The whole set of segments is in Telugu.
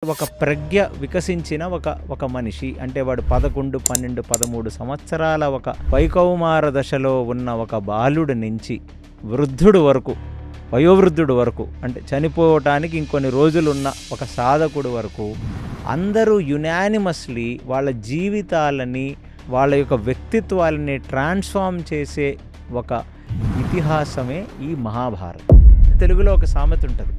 ఒక ప్రజ్ఞ వికసించిన ఒక మనిషి అంటే వాడు 11, 12, 13 సంవత్సరాల ఒక వైకౌమార దశలో ఉన్న ఒక బాలుడి నుంచి వృద్ధుడు వరకు, వయోవృద్ధుడు వరకు, అంటే చనిపోవటానికి ఇంకొన్ని రోజులున్న ఒక సాధకుడు వరకు అందరూ యునానిమస్లీ వాళ్ళ జీవితాలని, వాళ్ళ యొక్క వ్యక్తిత్వాలని ట్రాన్స్ఫార్మ్ చేసే ఒక ఇతిహాసమే ఈ మహాభారతం. తెలుగులో ఒక సామెత ఉంటుంది,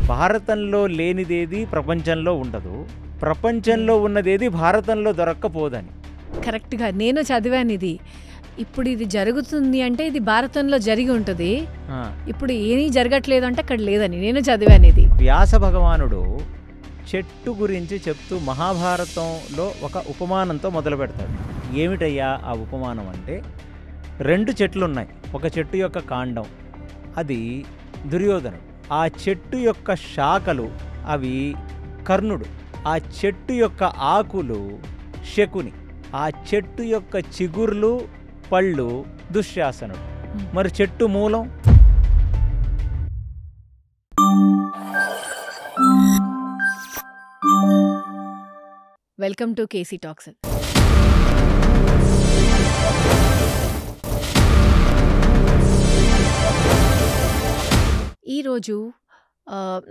భారతంలో లేనిదేది ప్రపంచంలో ఉండదు, ప్రపంచంలో ఉన్నదేది భారతంలో దొరక్కపోదని. కరెక్ట్గా నేను చదివాను ఇది. ఇప్పుడు ఇది జరుగుతుంది అంటే ఇది భారతంలో జరిగి ఉంటుంది, ఇప్పుడు ఏమీ జరగట్లేదు అంటే అక్కడ లేదని నేను చదివాను ఇది. వ్యాస భగవానుడు చెట్టు గురించి చెప్తూ మహాభారతంలో ఒక ఉపమానంతో మొదలు పెడతాడు. ఏమిటయ్యా ఆ ఉపమానం అంటే, 2 చెట్లు ఉన్నాయి. ఒక చెట్టు యొక్క కాండం అది దుర్యోధనుడు, ఆ చెట్టు యొక్క శాఖలు అవి కర్ణుడు, ఆ చెట్టు యొక్క ఆకులు శకుని, ఆ చెట్టు యొక్క చిగుర్లు పళ్ళు దుశ్శాసనుడు. మరి చెట్టు మూలం వెల్కమ్ టు కేసీ టాక్స్. ఈరోజు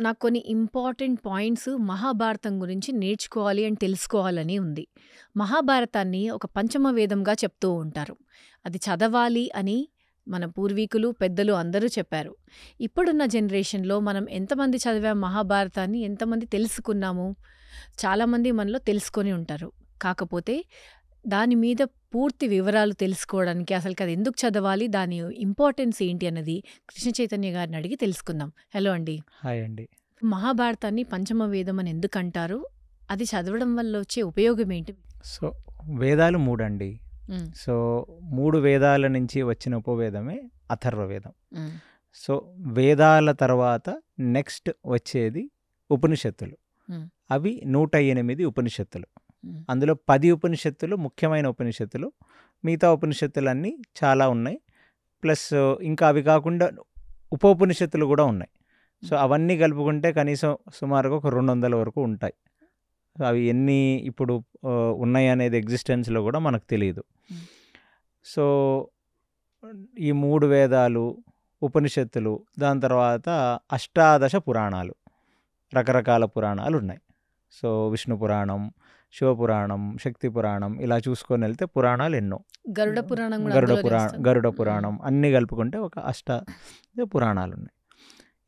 నాకు కొన్ని ఇంపార్టెంట్ పాయింట్స్ మహాభారతం గురించి నేర్చుకోవాలి అని తెలుసుకోవాలని ఉంది. మహాభారతాన్ని ఒక పంచమ వేదంగా చెప్తూ ఉంటారు. అది చదవాలి అని మన పూర్వీకులు పెద్దలు అందరూ చెప్పారు. ఇప్పుడున్న జనరేషన్లో మనం ఎంతమంది చదివాం మహాభారతాన్ని, ఎంతమంది తెలుసుకున్నాము? చాలామంది మనలో తెలుసుకొని ఉంటారు. కాకపోతే దాని మీద పూర్తి వివరాలు తెలుసుకోవడానికి అసలు అది ఎందుకు చదవాలి, దాని ఇంపార్టెన్స్ ఏంటి అన్నది కృష్ణ చైతన్య గారిని అడిగి తెలుసుకుందాం. హలో అండి. హాయ్ అండి. మహాభారతాన్ని పంచమ వేదం అని ఎందుకు అంటారు? అది చదవడం వల్ల వచ్చే ఉపయోగం ఏంటి? సో వేదాలు 3 అండి. సో 3 వేదాల నుంచి వచ్చిన ఉపవేదమే అథర్వవేదం. సో వేదాల తర్వాత నెక్స్ట్ వచ్చేది ఉపనిషత్తులు. అవి 108 ఉపనిషత్తులు. అందులో 10 ఉపనిషత్తులు ముఖ్యమైన ఉపనిషత్తులు, మిగతా ఉపనిషత్తులన్నీ చాలా ఉన్నాయి. ప్లస్ ఇంకా అవి కాకుండా ఉపనిషత్తులు కూడా ఉన్నాయి. సో అవన్నీ కలుపుకుంటే కనీసం సుమారుగా ఒక 200 వరకు ఉంటాయి. అవి ఎన్ని ఇప్పుడు ఉన్నాయి అనేది ఎగ్జిస్టెన్స్లో కూడా మనకు తెలియదు. సో ఈ 3 వేదాలు, ఉపనిషత్తులు, దాని తర్వాత అష్టాదశ పురాణాలు, రకరకాల పురాణాలు ఉన్నాయి. సో విష్ణు పురాణం, శివపురాణం, శక్తి పురాణం, ఇలా చూసుకొని వెళ్తే పురాణాలు ఎన్నో. గరుడ పురాణం అన్నీ కలుపుకుంటే ఒక పురాణాలు ఉన్నాయి.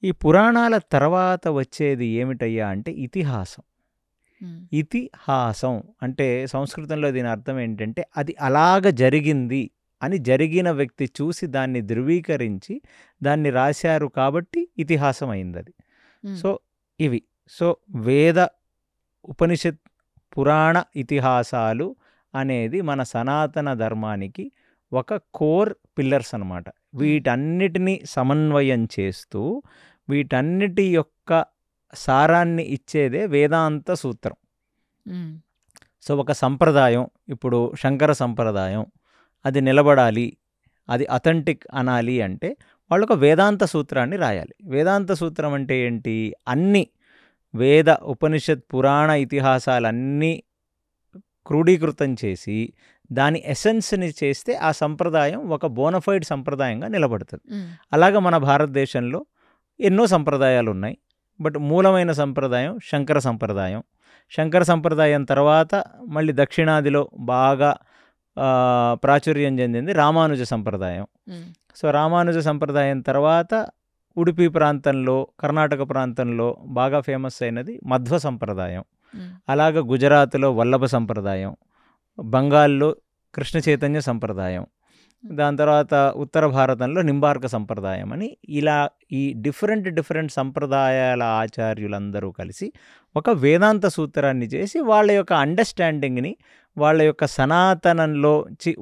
ఈ పురాణాల తర్వాత వచ్చేది ఏమిటయ్యా అంటే ఇతిహాసం. ఇతిహాసం అంటే సంస్కృతంలో దీని అర్థం ఏంటంటే అది అలాగ జరిగింది అని జరిగిన వ్యక్తి చూసి దాన్ని ధృవీకరించి దాన్ని రాశారు కాబట్టి ఇతిహాసం అయింది అది. సో ఇవి వేద, ఉపనిషత్, పురాణ ఇతిహాసాలు అనేది మన సనాతన ధర్మానికి ఒక కోర్ పిల్లర్స్ అన్నమాట. వీటన్నిటినీ సమన్వయం చేస్తూ వీటన్నిటి యొక్క సారాన్ని ఇచ్చేదే వేదాంత సూత్రం. సో ఒక సంప్రదాయం, ఇప్పుడు శంకర సంప్రదాయం, అది నిలబడాలి, అది అథెంటిక్ అనాలి అంటే వాళ్ళు ఒక వేదాంత సూత్రాన్ని రాయాలి. వేదాంత సూత్రం అంటే ఏంటి? అన్ని వేద, ఉపనిషత్, పురాణ ఇతిహాసాలన్నీ క్రోడీకృతం చేసి దాని ఎసెన్స్ని చేస్తే ఆ సంప్రదాయం ఒక బోనఫైడ్ సంప్రదాయంగా నిలబడుతుంది. అలాగా మన భారతదేశంలో ఎన్నో సంప్రదాయాలు ఉన్నాయి. బట్ మూలమైన సంప్రదాయం శంకర సంప్రదాయం. శంకర సంప్రదాయం తర్వాత మళ్ళీ దక్షిణాదిలో బాగా ప్రాచుర్యం చెందింది రామానుజ సంప్రదాయం. సో రామానుజ సంప్రదాయం తర్వాత ఉడుపి ప్రాంతంలో, కర్ణాటక ప్రాంతంలో బాగా ఫేమస్ అయినది మధ్వ సంప్రదాయం. అలాగ గుజరాత్లో వల్లభ సంప్రదాయం, బంగాల్లో కృష్ణ చైతన్య సంప్రదాయం, దాని తర్వాత ఉత్తర భారతంలో నింబార్క సంప్రదాయం అని ఇలా ఈ డిఫరెంట్ సంప్రదాయాల ఆచార్యులందరూ కలిసి ఒక వేదాంత సూత్రాన్ని చేసి వాళ్ళ యొక్క అండర్స్టాండింగ్ని, వాళ్ళ యొక్క సనాతనంలో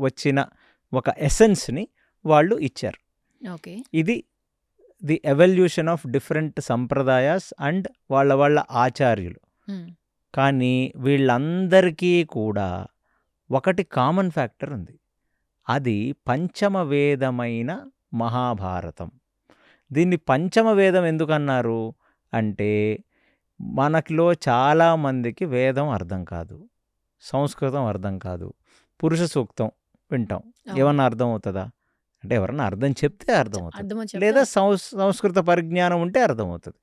వచ్చిన ఒక ఎసెన్స్ని వాళ్ళు ఇచ్చారు. ఓకే, ఇది ది ఎవల్యూషన్ ఆఫ్ డిఫరెంట్ సంప్రదాయాస్ అండ్ వాళ్ళ ఆచార్యులు. కానీ వీళ్ళందరికీ కూడా ఒకటి కామన్ ఫ్యాక్టర్ ఉంది, అది పంచమ వేదమైన మహాభారతం. దీన్ని పంచమ వేదం ఎందుకన్నారు అంటే మనకిలో చాలామందికి వేదం అర్థం కాదు, సంస్కృతం అర్థం కాదు, పురుష సూక్తం వింటాం, ఏమన్నా అర్థం అవుతుందా అంటే ఎవరన్నా అర్థం చెప్తే అర్థమవుతుంది, లేదా సంస్కృత పరిజ్ఞానం ఉంటే అర్థమవుతుంది.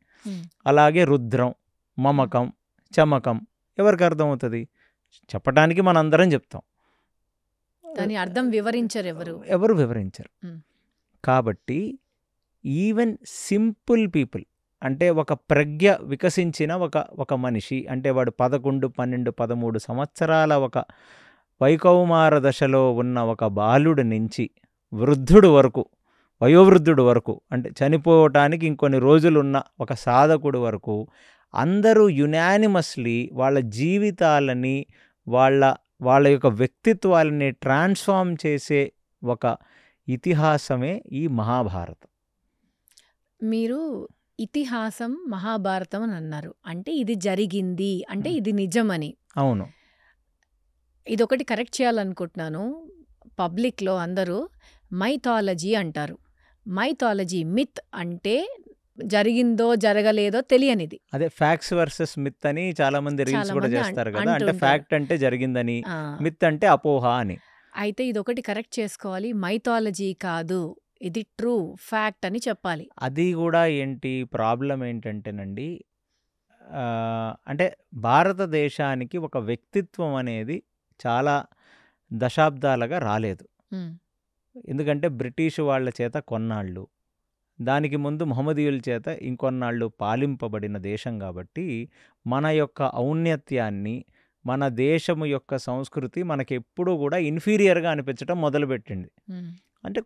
అలాగే రుద్రం, మమకం, చమకం ఎవరికి అర్థమవుతుంది? చెప్పడానికి మనందరం చెప్తాం, దాని అర్థం వివరించరు, ఎవరు వివరించరు. కాబట్టి ఈవెన్ సింపుల్ పీపుల్ అంటే ఒక ప్రజ్ఞ వికసించిన ఒక మనిషి అంటే వాడు 11, 12, 13 సంవత్సరాల ఒక వైకౌమార దశలో ఉన్న ఒక బాలుడి నుంచి వృద్ధుడు వరకు, వయోవృద్ధుడు వరకు, అంటే చనిపోవటానికి ఇంకొన్ని రోజులున్న ఒక సాధకుడు వరకు అందరూ యునానిమస్లీ వాళ్ళ జీవితాలని వాళ్ళ యొక్క వ్యక్తిత్వాలని ట్రాన్స్ఫార్మ్ చేసే ఒక ఇతిహాసమే ఈ మహాభారతం. మీరు ఇతిహాసం మహాభారతం అని అన్నారు, అంటే ఇది జరిగింది, అంటే ఇది నిజమని. అవును, ఇదొకటి కరెక్ట్ చేయాలనుకుంటున్నాను. పబ్లిక్లో అందరూ మైథాలజీ అంటారు. మైథాలజీ, మిత్ అంటే జరిగిందో జరగలేదో తెలియనిది. అదే ఫ్యాక్ట్స్ వర్సెస్ మిత్ అని చాలా మంది రీల్స్ కూడా చేస్తారు కదా, అంటే ఫ్యాక్ట్ అంటే జరిగిందని, మిత్ అంటే అపోహ అని. అయితే ఇదొకటి కరెక్ట్ చేసుకోవాలి, మైథాలజీ కాదు, ఇది ట్రూ ఫ్యాక్ట్ అని చెప్పాలి. అది కూడా ఏంటి ప్రాబ్లం ఏంటంటేనండి, అంటే భారతదేశానికి ఒక వ్యక్తిత్వం అనేది చాలా దశాబ్దాలుగా రాలేదు. ఎందుకంటే బ్రిటిష్ వాళ్ళ చేత కొన్నాళ్ళు, దానికి ముందు మహమ్మదీయుల చేత ఇంకొన్నాళ్ళు పాలింపబడిన దేశం కాబట్టి మన యొక్క ఔన్నత్యాన్ని, మన దేశము యొక్క సంస్కృతి మనకి ఎప్పుడూ కూడా ఇన్ఫీరియర్గా అనిపించడం మొదలుపెట్టింది. అంటే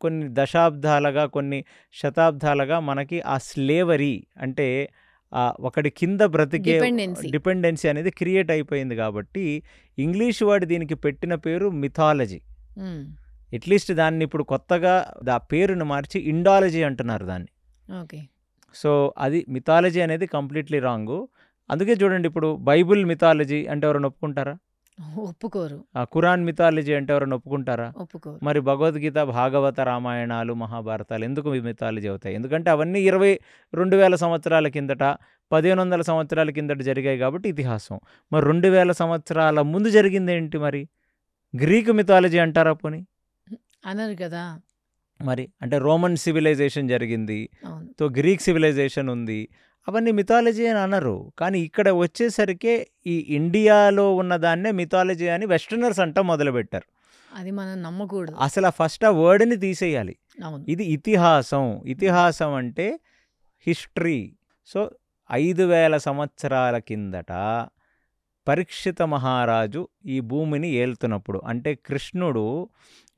కొన్ని దశాబ్దాలుగా, కొన్ని శతాబ్దాలుగా మనకి ఆ స్లేవరీ అంటే ఒకటి కింద బ్రతికే డిపెండెన్సీ అనేది క్రియేట్ అయిపోయింది. కాబట్టి ఇంగ్లీష్ వాడు దీనికి పెట్టిన పేరు మిథాలజీ. అట్లీస్ట్ దాన్ని ఇప్పుడు కొత్తగా పేరును మార్చి ఇండాలజీ అంటున్నారు దాన్ని. ఓకే, సో అది మిథాలజీ అనేది కంప్లీట్లీ రాంగు. అందుకే చూడండి, ఇప్పుడు బైబుల్ మిథాలజీ అంటే ఎవరైనా ఒప్పుకుంటారా? ఒప్పుకోరు. ఖురాన్ మిథాలజీ అంటే ఎవరైనా ఒప్పుకుంటారా? ఒప్పుకోరు. మరి భగవద్గీత, భాగవత, రామాయణాలు, మహాభారతాలు ఎందుకు మిథాలజీ అవుతాయి? ఎందుకంటే అవన్నీ 22,000 సంవత్సరాల కిందట, 1500 సంవత్సరాల కిందట జరిగాయి కాబట్టి ఇతిహాసం. మరి 2000 సంవత్సరాల ముందు జరిగింది ఏంటి? మరి గ్రీకు మిథాలజీ అంటారా? పోనీ అనరు కదా. మరి అంటే రోమన్ సివిలైజేషన్ జరిగింది, తో గ్రీక్ సివిలైజేషన్ ఉంది, అవన్నీ మిథాలజీ అని అనరు. కానీ ఇక్కడ వచ్చేసరికి ఈ ఇండియాలో ఉన్నదాన్నే మిథాలజీ అని వెస్టర్నర్స్ అంటా మొదలుపెట్టారు. అది మనం నమ్మకూడదు. అసలు ఫస్ట్ ఆ వర్డ్ని తీసేయాలి. ఇది ఇతిహాసం. ఇతిహాసం అంటే హిస్టరీ. సో 5,000 సంవత్సరాల కిందట పరీక్షిత మహారాజు ఈ భూమిని ఏలుతున్నప్పుడు, అంటే కృష్ణుడు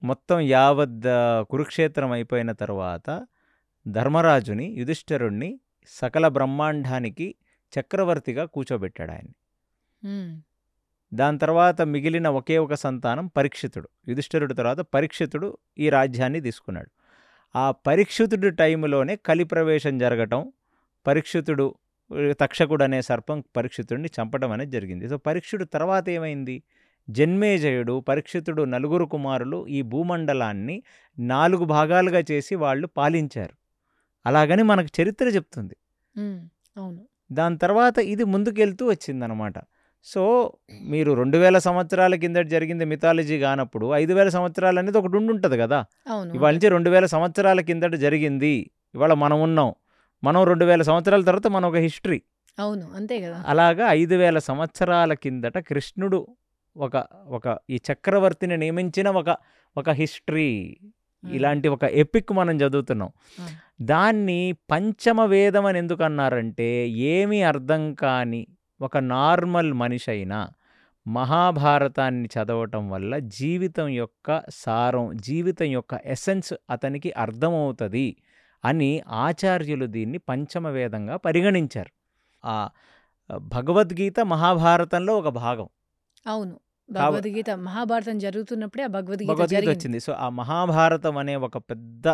మొత్తం యావత్ కురుక్షేత్రం అయిపోయిన తర్వాత ధర్మరాజుని, యుధిష్ఠిరుణ్ణి సకల బ్రహ్మాండానికి చక్రవర్తిగా కూర్చోబెట్టాడు ఆయన్ని. దాని తర్వాత మిగిలిన ఒకే ఒక సంతానం పరీక్షితుడు. యుధిష్ఠిరుడి తర్వాత పరీక్షితుడు ఈ రాజ్యాన్ని తీసుకున్నాడు. ఆ పరీక్షితుడి టైంలోనే కలిప్రవేశం జరగటం, పరీక్షితుడు తక్షకుడు అనే సర్పం పరీక్షితుడిని చంపడం అనేది జరిగింది. సో పరీక్షుడు తర్వాత ఏమైంది? జన్మేజయుడు, పరీక్షితుడు, 4 కుమారులు ఈ భూమండలాన్ని 4 భాగాలుగా చేసి వాళ్ళు పాలించారు. అలాగని మనకు చరిత్ర చెప్తుంది. అవును. దాని తర్వాత ఇది ముందుకెళ్తూ వచ్చిందనమాట. సో మీరు 2000 సంవత్సరాల కిందట జరిగింది మిథాలజీ కానప్పుడు 5,000 సంవత్సరాలు అనేది ఒకటి ఉంటుంది కదా. ఇవాళ నుంచి 2000 సంవత్సరాల కిందట జరిగింది, ఇవాళ మనం ఉన్నాం, మనం 2000 సంవత్సరాల తర్వాత మనం ఒక హిస్టరీ. అవును, అంతే కదా. అలాగా 5,000 సంవత్సరాల కిందట కృష్ణుడు ఒక ఈ చక్రవర్తిని నియమించిన ఒక హిస్టరీ, ఇలాంటి ఒక ఎపిక్ మనం చదువుతున్నాం. దాన్ని పంచమ వేదం అని ఎందుకు అన్నారంటే, ఏమీ అర్థం కాని ఒక నార్మల్ మనిషి అయినా మహాభారతాన్ని చదవటం వల్ల జీవితం యొక్క సారం, జీవితం యొక్క ఎసెన్స్ అతనికి అర్థమవుతుంది అని ఆచార్యులు దీన్ని పంచమ వేదంగా పరిగణించారు. ఆ భగవద్గీత మహాభారతంలో ఒక భాగం. అవును, భగవద్గీత మహాభారతం జరుగుతున్నప్పుడే ఆ భగవద్గీత వచ్చింది. సో ఆ మహాభారతం అనే ఒక పెద్ద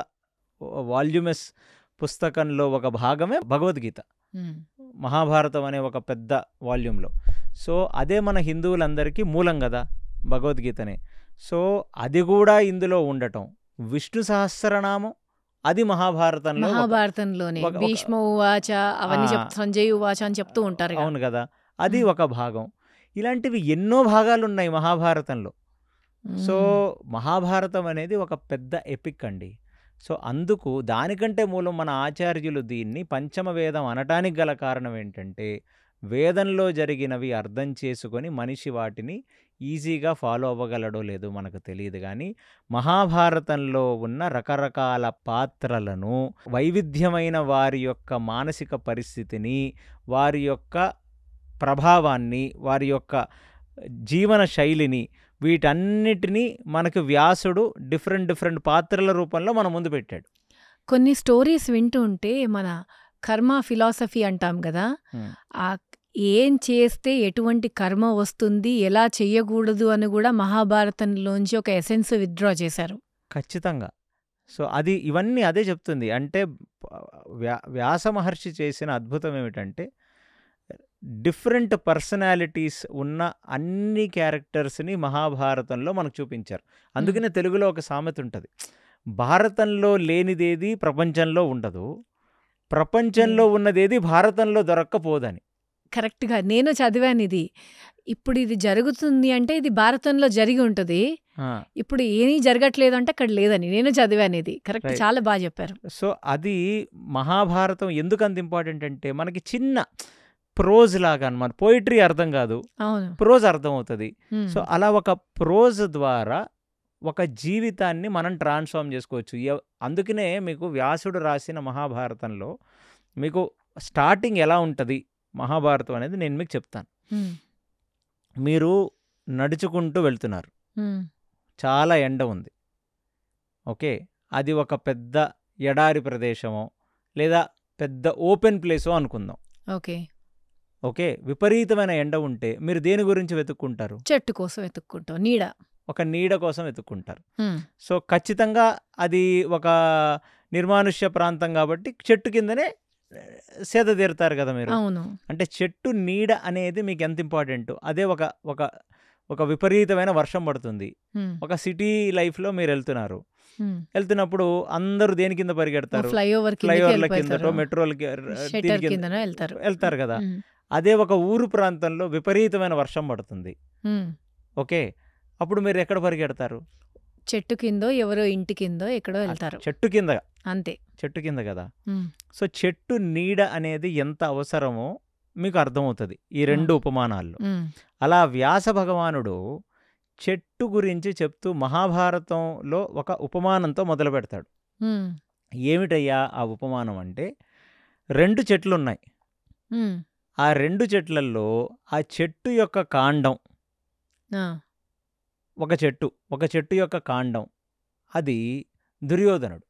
వాల్యూమస్ పుస్తకంలో ఒక భాగమే భగవద్గీత. మహాభారతం అనే ఒక పెద్ద వాల్యూమ్లో. సో అదే మన హిందువులందరికీ మూలం కదా భగవద్గీతనే. సో అది కూడా ఇందులో ఉండటం, విష్ణు సహస్రనామం అది మహాభారతంలో మహాభారతంలోనే ఒక- భీష్మ ఉవాచ అవన్నీ ఆ. సంజయ్ ఉవాచ అని చెప్తూ ఉంటారు అవును కదా, అది మ్మ్. ఒక భాగం. ఇలాంటివి ఎన్నో భాగాలు ఉన్నాయి మహాభారతంలో. సో మహాభారతం అనేది ఒక పెద్ద ఎపిక్ అండి. సో అందుకు దానికంటే మూలం మన ఆచార్యులు దీన్ని పంచమ వేదం అనటానికి గల కారణం ఏంటంటే, వేదంలో జరిగినవి అర్థం చేసుకొని మనిషి వాటిని ఈజీగా ఫాలో అవ్వగలడో లేదో మనకు తెలియదు, కానీ మహాభారతంలో ఉన్న రకరకాల పాత్రలను, వైవిధ్యమైన వారి యొక్క మానసిక పరిస్థితిని, వారి యొక్క ప్రభావాన్ని, వారి యొక్క జీవన శైలిని, వీటన్నిటినీ మనకు వ్యాసుడు డిఫరెంట్ పాత్రల రూపంలో మన ముందు పెట్టాడు. కొన్ని స్టోరీస్ వింటూ ఉంటే మన కర్మ ఫిలాసఫీ అంటాం కదా, ఆ ఏం చేస్తే ఎటువంటి కర్మ వస్తుంది, ఎలా చెయ్యకూడదు అని కూడా మహాభారతంలోంచి ఒక ఎసెన్స్ విత్డ్రా చేశారు. ఖచ్చితంగా. సో అది ఇవన్నీ అదే చెప్తుంది. అంటే వ్యాస మహర్షి చేసిన అద్భుతం ఏమిటంటే, డిఫరెంట్ పర్సనాలిటీస్ ఉన్న అన్ని క్యారెక్టర్స్ని మహాభారతంలో మనకు చూపించారు. అందుకనే తెలుగులో ఒక సామెత ఉంటుంది, భారతంలో లేనిదేది ప్రపంచంలో ఉండదు, ప్రపంచంలో ఉన్నదేది భారతంలో దొరక్కపోదని. కరెక్ట్గా నేను చదివాను ఇది. ఇప్పుడు ఇది జరుగుతుంది అంటే ఇది భారతంలో జరిగి ఉంటుంది, ఇప్పుడు ఏమీ జరగట్లేదు అంటే అక్కడ లేదని నేను చదివాను ఇది. Correct, Right. చాలా బాగా చెప్పారు. సో అది మహాభారతం ఎందుకు అంత ఇంపార్టెంట్ అంటే, మనకి చిన్న ప్రోజ్ లాగా అన్నమాట. పోయిటరీ అర్థం కాదు, అవును. ప్రోజ్ అర్థం అవుతుంది. మ్మ్. సో అలా ఒక ప్రోజ్ ద్వారా ఒక జీవితాన్ని మనం ట్రాన్స్ఫార్మ్ చేసుకోవచ్చు. అందుకనే మీకు వ్యాసుడు రాసిన మహాభారతంలో మీకు స్టార్టింగ్ ఎలా ఉంటుంది మహాభారతం అనేది నేను మీకు చెప్తాను. మ్మ్. మీరు నడుచుకుంటూ వెళ్తున్నారు, మ్మ్. చాలా ఎండ ఉంది, ఓకే, అది ఒక పెద్ద ఎడారి ప్రదేశమో లేదా పెద్ద ఓపెన్ ప్లేసో అనుకుందాం. ఓకే, ఓకే, విపరీతమైన ఎండ ఉంటే మీరు దేని గురించి వెతుక్కుంటారు? చెట్టు కోసం వెతుక్కుంటాం, నీడ. ఒక నీడ కోసం వెతుక్కుంటారు. మ్మ్. సో ఖచ్చితంగా అది ఒక నిర్మానుష్య ప్రాంతం కాబట్టి చెట్టు కిందనే సేద తీరుతారు కదా మీరు. అవును. అంటే చెట్టు నీడ అనేది మీకు ఎంత ఇంపార్టెంట్. అదే ఒక ఒక ఒక విపరీతమైన వర్షం పడుతుంది, మ్మ్. ఒక సిటీ లైఫ్లో మీరు వెళ్తున్నారు, మ్మ్. వెళ్తున్నప్పుడు అందరూ దేని కింద పరిగెడతారు? ఫ్లైఓవర్ ఫ్లైఓవర్ల కిందటో మెట్రోలకి షెటర్ కిందనో వెళ్తారు. వెళ్తారు కదా. మ్మ్. అదే ఒక ఊరు ప్రాంతంలో విపరీతమైన వర్షం పడుతుంది, మ్మ్. ఓకే, అప్పుడు మీరు ఎక్కడ పరిగెడతారు? చెట్టు కిందో ఎవరో ఇంటి కిందో ఎక్కడో వెళ్తారు, చెట్టు కింద. అంతే. చెట్టు కింద కదా. మ్మ్. సో చెట్టు నీడ అనేది ఎంత అవసరమో మీకు అర్థమవుతుంది ఈ రెండు ఉపమానాల్లో. మ్మ్. అలా వ్యాస భగవానుడు చెట్టు గురించి చెప్తూ మహాభారతంలో ఒక ఉపమానంతో మొదలు పెడతాడు. మ్మ్. ఏమిటయ్యా ఆ ఉపమానం అంటే, 2 చెట్లు ఉన్నాయి. మ్మ్. ఆ 2 చెట్లల్లో ఆ చెట్టు యొక్క కాండం, ఆ. ఒక చెట్టు యొక్క కాండం అది దుర్యోధనుడు.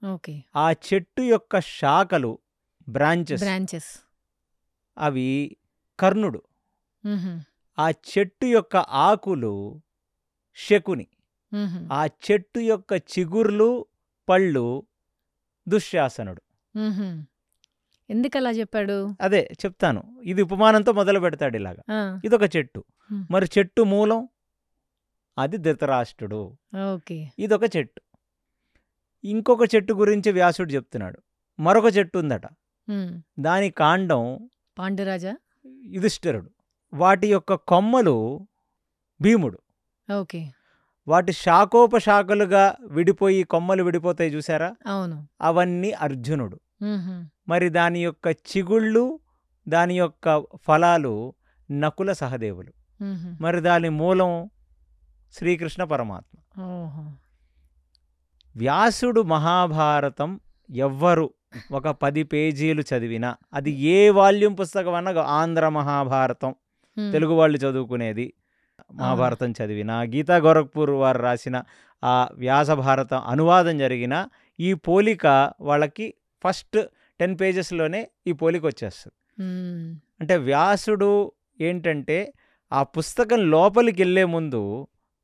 ఓకే. ఆ చెట్టు యొక్క శాఖలు బ్రాంచెస్. అవి కర్ణుడు. మ్మ్. ఆ చెట్టు యొక్క ఆకులు శకుని. మ్మ్. ఆ చెట్టు యొక్క చిగుర్లు పళ్ళు దుశ్శాసనుడు. మ్మ్. ఎందుకు అలా చెప్పాడు? అదే చెప్తాను. ఇది ఉపమానంతో మొదలు పెడతాడు ఇలాగా. ఆ. ఇదొక చెట్టు. మ్మ్. మరి చెట్టు మూలం అది ధృతరాష్ట్రుడు. ఓకే. ఇదొక చెట్టు. ఇంకొక చెట్టు గురించి వ్యాసుడు చెప్తున్నాడు. మరొక చెట్టు ఉందట, మ్మ్. దాని కాండం పాండురాజా. యుధిష్ఠిరుడు. వాటి యొక్క కొమ్మలు భీముడు. ఓకే. వాటి శాఖోపశాఖలుగా విడిపోయి కొమ్మలు విడిపోతాయి చూసారా, అవును. అవన్నీ అర్జునుడు. మ్మ్. మరి దాని యొక్క చిగుళ్ళు, దాని యొక్క ఫలాలు నకుల సహదేవులు. మ్మ్. మరి దాని మూలం శ్రీకృష్ణ పరమాత్మ. ఓహో. వ్యాసుడు మహాభారతం ఎవ్వరు ఒక 10 పేజీలు చదివినా, అది ఏ వాల్యూమ్ పుస్తకం అన్నా, ఆంధ్ర మహాభారతం మ్మ్. తెలుగు వాళ్ళు చదువుకునేది మహాభారతం చదివినా, గీతా గోరఖ్పూర్ వారు రాసిన ఆ వ్యాస భారతం అనువాదం జరిగిన ఈ పోలిక వాళ్ళకి ఫస్ట్ 10 పేజెస్లోనే ఈ పోలిక వచ్చేస్తుంది. మ్మ్. అంటే వ్యాసుడు ఏంటంటే ఆ పుస్తకం లోపలికి వెళ్ళే ముందు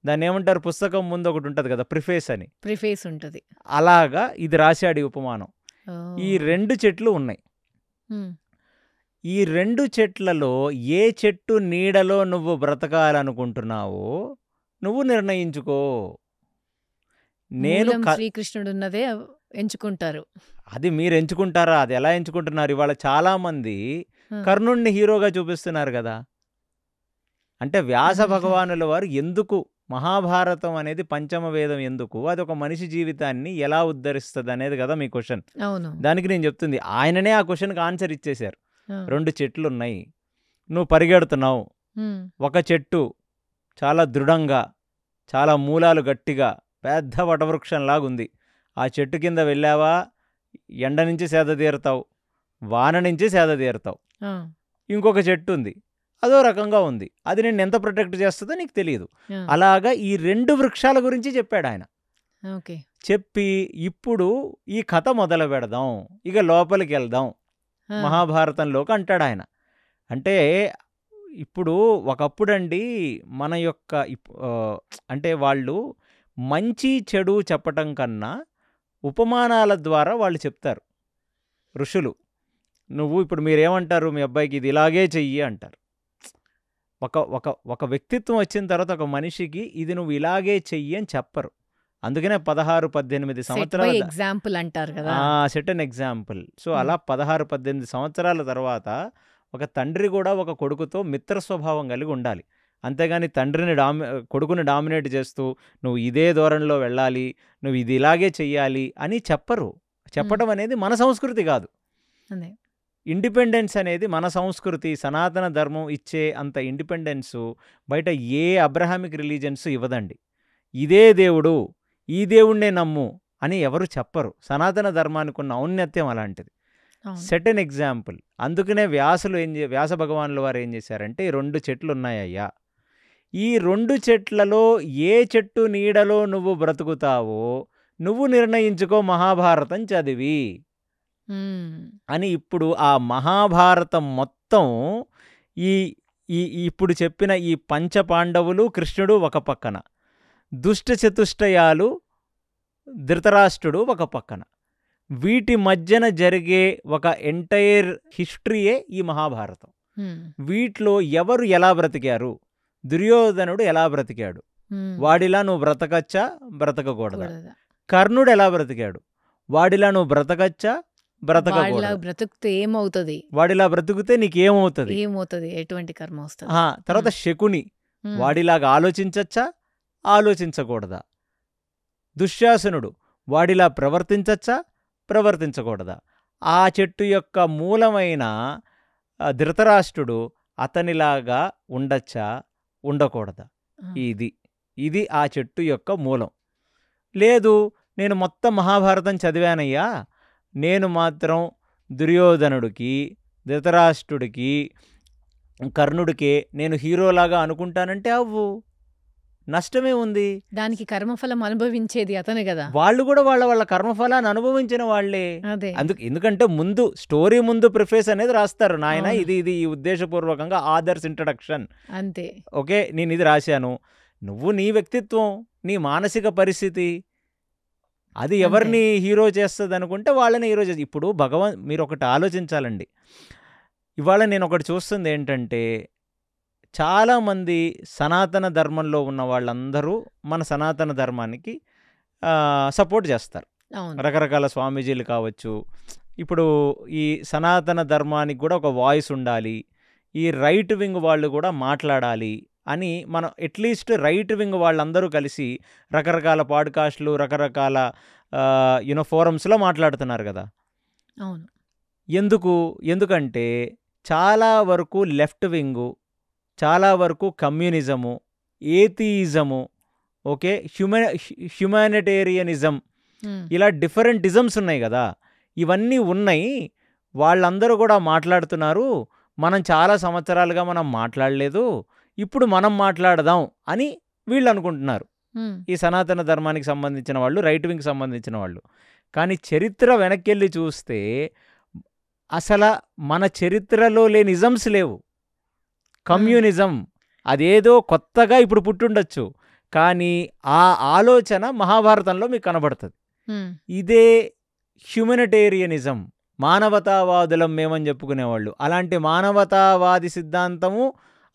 దాన్ని ఏమంటారు, పుస్తకం ముందు ఒకటి ఉంటుంది కదా, ప్రిఫేస్ అని, ప్రిఫేస్ ఉంటుంది. అలాగా ఇది రాశాడు ఈ ఉపమానం. ఓ. ఈ 2 చెట్లు ఉన్నాయి. మ్మ్. ఈ 2 చెట్లలో ఏ చెట్టు నీడలో నువ్వు బ్రతకాలనుకుంటున్నావో నువ్వు నిర్ణయించుకో. నేను మూలం శ్రీకృష్ణుడు ఉన్నదే ఎంచుకుంటారు. అది మీరు ఎంచుకుంటారా? అది ఎలా ఎంచుకుంటున్నారు? ఇవాళ చాలామంది ఆ. కర్ణుడిని హీరోగా చూపిస్తున్నారు కదా! అంటే వ్యాస మ్మ్. భగవానుల వారు ఎందుకు మహాభారతం అనేది పంచమ వేదం ఎందుకు? అది ఒక మనిషి జీవితాన్ని ఎలా ఉద్ధరిస్తుంది అనేది కదా మీ క్వశ్చన్. అవును. దానికి నేను చెప్తుంది ఆయననే ఆ క్వశ్చన్కి ఆన్సర్ ఇచ్చేశారు. ఆ. 2 చెట్లు ఉన్నాయి, నువ్వు పరిగెడుతున్నావు, మ్మ్. ఒక చెట్టు చాలా దృఢంగా, చాలా మూలాలు గట్టిగా, పెద్ద వటవృక్షంలాగా ఉంది. ఆ చెట్టు కింద వెళ్ళావా ఎండ నుంచి సేద తీరుతావు, వాన నుంచి సేద తీరుతావు. ఆ. ఇంకొక చెట్టు ఉంది, అదో రకంగా ఉంది, అది నేను ఎంత ప్రొటెక్ట్ చేస్తుందో నీకు తెలియదు. ఆ. అలాగా ఈ 2 వృక్షాల గురించి చెప్పాడు ఆయన. ఓకే. చెప్పి ఇప్పుడు ఈ కథ మొదలు పెడదాం, ఇక లోపలికి వెళ్దాం ఆ. మహాభారతంలోకి అంటాడు ఆయన. అంటే ఇప్పుడు ఒకప్పుడండి మన యొక్క అంటే వాళ్ళు మంచి చెడు చెప్పటం కన్నా ఉపమానాల ద్వారా వాళ్ళు చెప్తారు ఋషులు. నువ్వు ఇప్పుడు మీరేమంటారు, మీ అబ్బాయికి ఇది ఇలాగే చెయ్యి అంటారు. ఒక ఒక ఒక వ్యక్తిత్వం వచ్చిన తర్వాత ఒక మనిషికి ఇది నువ్వు ఇలాగే చెయ్యి అని చెప్పరు. అందుకనే 16-18 సెట్ బై సంవత్సరాల ఎగ్జాంపుల్ అంటారు కదా. Set an example. సో అలా 16-18 సంవత్సరాల తర్వాత ఒక తండ్రి కూడా ఒక కొడుకుతో మిత్ర స్వభావం కలిగి ఉండాలి. అంతేగాని తండ్రిని కొడుకుని డామినేట్ చేస్తూ నువ్వు ఇదే ధోరణిలో వెళ్ళాలి, నువ్వు ఇది ఇలాగే చెయ్యాలి అని చెప్పరు. చెప్పడం అనేది మన సంస్కృతి కాదు. అదే. ఇండిపెండెన్స్ అనేది మన సంస్కృతి, సనాతన ధర్మం ఇచ్చే అంత ఇండిపెండెన్సు బయట ఏ అబ్రహామిక్ రిలీజన్స్ ఇవ్వదండి. ఇదే దేవుడు, ఈ దేవుణ్ణే నమ్ము అని ఎవరు చెప్పరు. సనాతన ధర్మానికి ఉన్న ఔన్నత్యం అలాంటిది. అవును. Set an example. అందుకనే వ్యాస భగవానుల వారు ఏం చేశారంటే, ఈ 2 చెట్లు ఉన్నాయ్యా, ఈ 2 చెట్లలో ఏ చెట్టు నీడలో నువ్వు బ్రతుకుతావో నువ్వు నిర్ణయించుకో మహాభారతం చదివి మ్మ్. అని. ఇప్పుడు ఆ మహాభారతం మొత్తం ఈ ఈ ఇప్పుడు చెప్పిన ఈ పంచపాండవులు, కృష్ణుడు ఒక పక్కన, దుష్ట చతుష్టయాలు, ధృతరాష్ట్రుడు ఒక పక్కన, వీటి మధ్యన జరిగే ఒక ఎంటైర్ హిస్టరీయే ఈ మహాభారతం. మ్మ్. వీటిలో ఎవరు ఎలా బ్రతికారు, దుర్యోధనుడు ఎలా బ్రతికాడు, మ్మ్. వాడిలా నువ్వు బ్రతకచ్చా బ్రతకకూడదా, కూడదా. కర్ణుడు ఎలా బ్రతికాడు, వాడిలా నువ్వు బ్రతకచ్చా వాడిలా బ్రతకకూడదా, బ్రతుకుతే ఏమవుతుంది, వాడిలా బ్రతికితే నీకేమవుతుంది. ఏమవుతుంది, ఎటువంటి కర్మ వస్తుంది. తర్వాత శకుని, మ్మ్. వాడిలాగా ఆలోచించచ్చా ఆలోచించకూడదా, దుశ్శాసనుడు, వాడిలా ప్రవర్తించచ్చా ప్రవర్తించకూడదా, ఆ చెట్టు యొక్క మూలమైన ధృతరాష్ట్రుడు అతనిలాగా ఉండచ్చా ఉండకూడదా. ఆ. ఇది ఆ చెట్టు యొక్క మూలం. లేదు, నేను మొత్తం మహాభారతం చదివానయ్యా, నేను మాత్రం దుర్యోధనుడికి, ధృతరాష్ట్రుడికి, కర్ణుడికే నేను హీరోలాగా అనుకుంటానంటే అవ్వు, నష్టమే ఉంది. దానికి కర్మఫలం అనుభవించేది అతను కదా. వాళ్ళు కూడా వాళ్ళ కర్మఫలాన్ని అనుభవించిన వాళ్ళే. అదే. ఎందుకంటే ముందు స్టోరీ ముందు ప్రిఫేస్ అనేది రాస్తారు, నాయన అవును. ఇది ఈ ఉద్దేశపూర్వకంగా ఆదర్స్ ఇంట్రడక్షన్. అంతే. ఓకే, నేను ఇది రాశాను. నువ్వు నీ వ్యక్తిత్వం, నీ మానసిక పరిస్థితి, అది ఎవరిని హీరో చేస్తుంది అనుకుంటే వాళ్ళని హీరో చేస్తుంది. ఇప్పుడు మీరు ఒకటి ఆలోచించాలండి. ఇవాళ నేను ఒకటి చూస్తుంది ఏంటంటే, చాలామంది సనాతన ధర్మంలో ఉన్న వాళ్ళందరూ మన సనాతన ధర్మానికి సపోర్ట్ చేస్తారు. అవును. రకరకాల స్వామీజీలు కావచ్చు. ఇప్పుడు ఈ సనాతన ధర్మానికి కూడా ఒక వాయిస్ ఉండాలి, ఈ రైట్ వింగ్ వాళ్ళు కూడా మాట్లాడాలి అని మనం అట్లీస్ట్ రైట్ వింగ్ వాళ్ళందరూ కలిసి రకరకాల పాడ్కాస్ట్లు, రకరకాల ఫోరమ్స్లో మాట్లాడుతున్నారు కదా. అవును. ఎందుకంటే చాలా వరకు లెఫ్ట్ వింగు, చాలా వరకు కమ్యూనిజము, ఏథియిజము, ఓకే, హ్యుమానిటేరియనిజం, మ్మ్. ఇలా డిఫరెంట్ ఇజమ్స్ ఉన్నాయి కదా. ఇవన్నీ ఉన్నాయి, వాళ్ళందరూ కూడా మాట్లాడుతున్నారు. మనం చాలా సంవత్సరాలుగా మనం మాట్లాడలేదు, ఇప్పుడు మనం మాట్లాడదాం అని వీళ్ళు అనుకుంటున్నారు, మ్మ్. ఈ సనాతన ధర్మానికి సంబంధించిన వాళ్ళు, రైట్ వింగ్కి సంబంధించిన వాళ్ళు. కానీ చరిత్ర వెనక్కి చూస్తే అసలు మన చరిత్రలో లేని ఇజమ్స్ లేవు. కమ్యూనిజం అదేదో కొత్తగా ఇప్పుడు పుట్టుండొచ్చు, కానీ ఆ ఆలోచన మహాభారతంలో మీకు కనబడుతుంది. మ్మ్. ఇదే హ్యుమానిటేరియనిజం, మానవతావాదులం మేమని చెప్పుకునేవాళ్ళు, అలాంటి మానవతావాది సిద్ధాంతము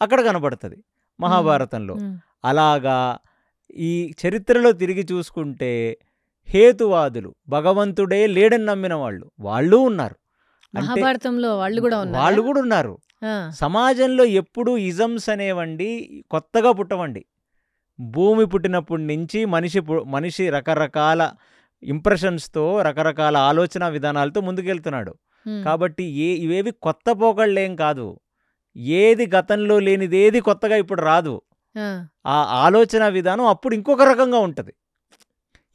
అక్కడ కనబడుతుంది మహాభారతంలో. మ్మ్. అలాగా ఈ చరిత్రలో తిరిగి చూసుకుంటే హేతువాదులు, భగవంతుడే లేడని నమ్మిన వాళ్ళు ఉన్నారు. అంటే మహాభారతంలో వాళ్ళు కూడా వాళ్ళు ఉన్నారు. కూడా ఉన్నారు. సమాజంలో ఎప్పుడు ఇజమ్స్ అనేవండి కొత్తగా పుట్టవండి. భూమి పుట్టినప్పటి నుంచి మనిషి రకరకాల ఇంప్రెషన్స్తో, రకరకాల ఆలోచన విధానాలతో ముందుకెళ్తున్నాడు. కాబట్టి ఇవేవి కొత్త పోకళ్ళేం కాదు. ఏది గతంలో లేనిదేది కొత్తగా ఇప్పుడు రాదు. ఆ ఆలోచన విధానం అప్పుడు ఇంకొక రకంగా ఉంటుంది,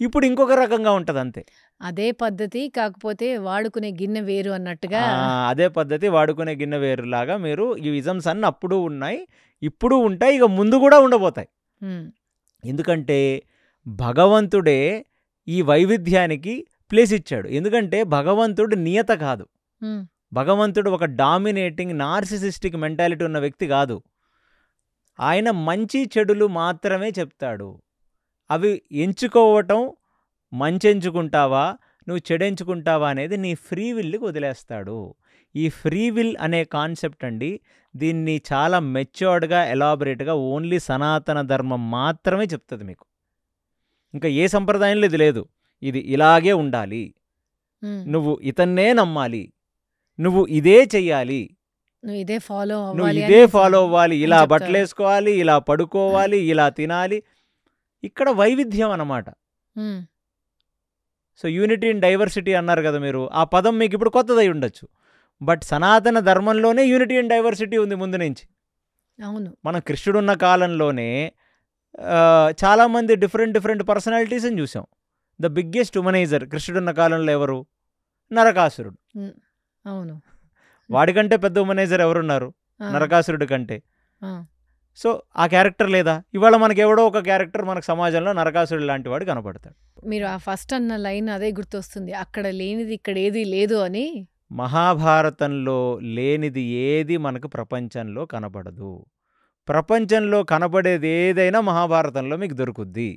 ఇప్పుడు ఇంకొక రకంగా ఉంటుంది, అంతే. అదే పద్ధతి, కాకపోతే వాడుకునే గిన్నె వేరు అన్నట్టుగా. అదే పద్ధతి, వాడుకునే గిన్నె వేరులాగా మీరు ఈ ఇజమ్స్ అన్నీ అప్పుడు ఉన్నాయి, ఇప్పుడు ఉంటాయి, ఇక ముందు కూడా ఉండబోతాయి. ఎందుకంటే భగవంతుడే ఈ వైవిధ్యానికి ప్లేస్ ఇచ్చాడు. ఎందుకంటే భగవంతుడు నియత కాదు. భగవంతుడు ఒక డామినేటింగ్ నార్సిసిస్టిక్ మెంటాలిటీ ఉన్న వ్యక్తి కాదు. ఆయన మంచి చెడులు మాత్రమే చెప్తాడు. అవి ఎంచుకోవటం, మంచి ఎంచుకుంటావా నువ్వు చెడెంచుకుంటావా అనేది నీ ఫ్రీ విల్కి వదిలేస్తాడు. ఈ ఫ్రీ విల్ అనే కాన్సెప్ట్ అండి, దీన్ని చాలా మెచ్యూర్డ్గా, ఎలాబరేట్గా ఓన్లీ సనాతన ధర్మం మాత్రమే చెప్తుంది మీకు. ఇంకా ఏ సంప్రదాయంలో ఇది లేదు. ఇది ఇలాగే ఉండాలి, నువ్వు ఇతన్నే నమ్మాలి, నువ్వు ఇదే చెయ్యాలి, నువ్వు ఇదే ఫాలో అవ్వాలి, ఇలా బట్టలు వేసుకోవాలి, ఇలా పడుకోవాలి, ఇలా తినాలి. ఇక్కడ వైవిధ్యం అన్నమాట. సో యూనిటీ ఇన్ డైవర్సిటీ అన్నారు కదా మీరు, ఆ పదం మీకు ఇప్పుడు కొత్తదై ఉండొచ్చు, బట్ సనాతన ధర్మంలోనే యూనిటీ ఇన్ డైవర్సిటీ ఉంది ముందు నుంచి. అవును, మనం కృష్ణుడున్న కాలంలోనే చాలామంది డిఫరెంట్ పర్సనాలిటీస్ని చూసాం. ద బిగ్గెస్ట్ హ్యుమనైజర్ కృష్ణుడున్న కాలంలో ఎవరు? నరకాసురుడు. అవును, వాడికంటే పెద్ద హ్యుమనైజర్ ఎవరున్నారు? నరకాసురుడి కంటే. సో ఆ క్యారెక్టర్ లేదా? ఇవాళ మనకి ఎవడో ఒక క్యారెక్టర్ మనకు సమాజంలో నరకాసురుడు లాంటి వాడు కనపడతాడు. మీరు ఆ ఫస్ట్ అన్న లైన్ అదే గుర్తొస్తుంది, అక్కడ లేనిది ఇక్కడ ఏది లేదు అని. మహాభారతంలో లేనిది ఏది మనకు ప్రపంచంలో కనపడదు. ప్రపంచంలో కనపడేది ఏదైనా మహాభారతంలో మీకు దొరుకుద్ది.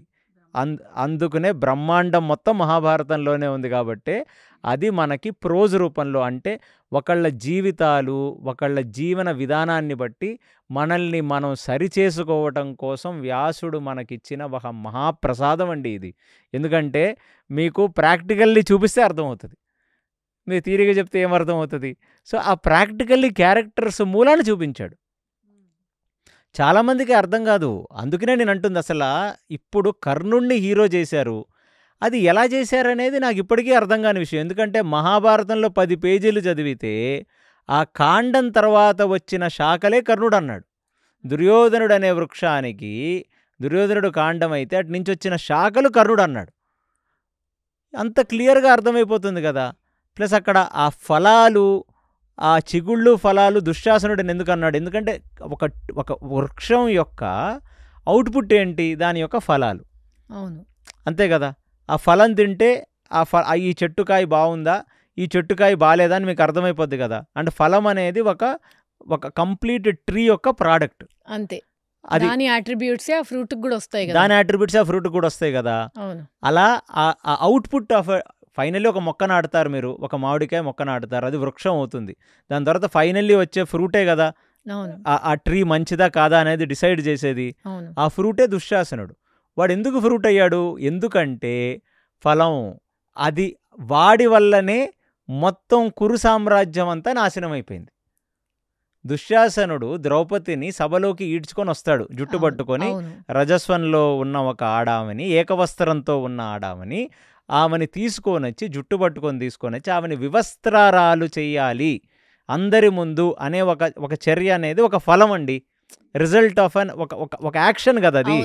అందుకనే బ్రహ్మాండం మొత్తం మహాభారతంలోనే ఉంది. కాబట్టి అది మనకి ప్రోజ్ రూపంలో, అంటే ఒకళ్ళ జీవితాలు, ఒకళ్ళ జీవన విధానాన్ని బట్టి మనల్ని మనం సరిచేసుకోవటం కోసం వ్యాసుడు మనకిచ్చిన ఒక మహాప్రసాదం అండి ఇది. ఎందుకంటే మీకు ప్రాక్టికల్లీ చూపిస్తే అర్థమవుతుంది, మీరు థియరీగా చెప్తే ఏమర్థమవుతుంది? సో ఆ ప్రాక్టికల్లీ క్యారెక్టర్స్ మూలాన్ని చూపించాడు. చాలామందికి అర్థం కాదు. అందుకనే నేను అంటుంది, అసలు ఇప్పుడు కర్ణుణ్ణి హీరో చేశారు, అది ఎలా చేశారనేది నాకు ఇప్పటికీ అర్థం కాని విషయం. ఎందుకంటే మహాభారతంలో 10 పేజీలు చదివితే ఆ కాండం తర్వాత వచ్చిన శాఖలే కర్ణుడు అన్నాడు. దుర్యోధనుడు అనే వృక్షానికి దుర్యోధనుడు కాండం అయితే అటు నుంచి వచ్చిన శాఖలు కర్ణుడు అన్నాడు. అంత క్లియర్గా అర్థమైపోతుంది కదా. ప్లస్ అక్కడ ఆ ఫలాలు, ఆ చిగుళ్ళు ఫలాలు దుశ్శాసనుడిని ఎందుకు అన్నాడు? ఎందుకంటే ఒక వృక్షం యొక్క అవుట్పుట్ ఏంటి? దాని యొక్క ఫలాలు. అవును, అంతే కదా. ఆ ఫలం తింటే ఈ చెట్టుకాయ బాగుందా, ఈ చెట్టుకాయ బాగాలేదా అని మీకు అర్థమైపోద్ది కదా. అంటే ఫలం అనేది ఒక కంప్లీట్ ట్రీ యొక్క ప్రోడక్ట్. అంతే, దాని అట్రిబ్యూట్స్ ఆ ఫ్రూట్ కూడా వస్తాయి కదా. దాని అట్రిబ్యూట్స్ ఆ ఫ్రూట్ కూడా వస్తాయి కదా. అలా ఆ అవుట్పుట్ ఆఫ్ ఫైనల్లీ ఒక మొక్క నాటుతారు మీరు, ఒక మామిడికాయ మొక్క నాటుతారు, అది వృక్షం అవుతుంది. దాని తర్వాత ఫైనల్లీ వచ్చే ఫ్రూటే కదా ఆ ట్రీ మంచిదా కాదా అనేది డిసైడ్ చేసేది. ఆ ఫ్రూటే దుశ్శాసనుడు. వాడు ఎందుకు ఫ్రూట్ అయ్యాడు? ఎందుకంటే ఫలం, అది వాడి వల్లనే మొత్తం కురు సామ్రాజ్యం అంతా నాశనం అయిపోయింది. దుశ్శాసనుడు ద్రౌపదిని సభలోకి ఈడ్చుకొని వస్తాడు, జుట్టు పట్టుకొని. రజస్వంలో ఉన్న ఒక ఆడామని, ఏకవస్త్రంతో ఉన్న ఆడామని, ఆమెని తీసుకొని వచ్చి, జుట్టు పట్టుకొని తీసుకొని వచ్చి ఆమెని వివస్త్రారాలు చెయ్యాలి అందరి ముందు అనే ఒక చర్య అనేది ఒక ఫలం అండి. రిజల్ట్ ఆఫ్ ఒక యాక్షన్ కదా అది.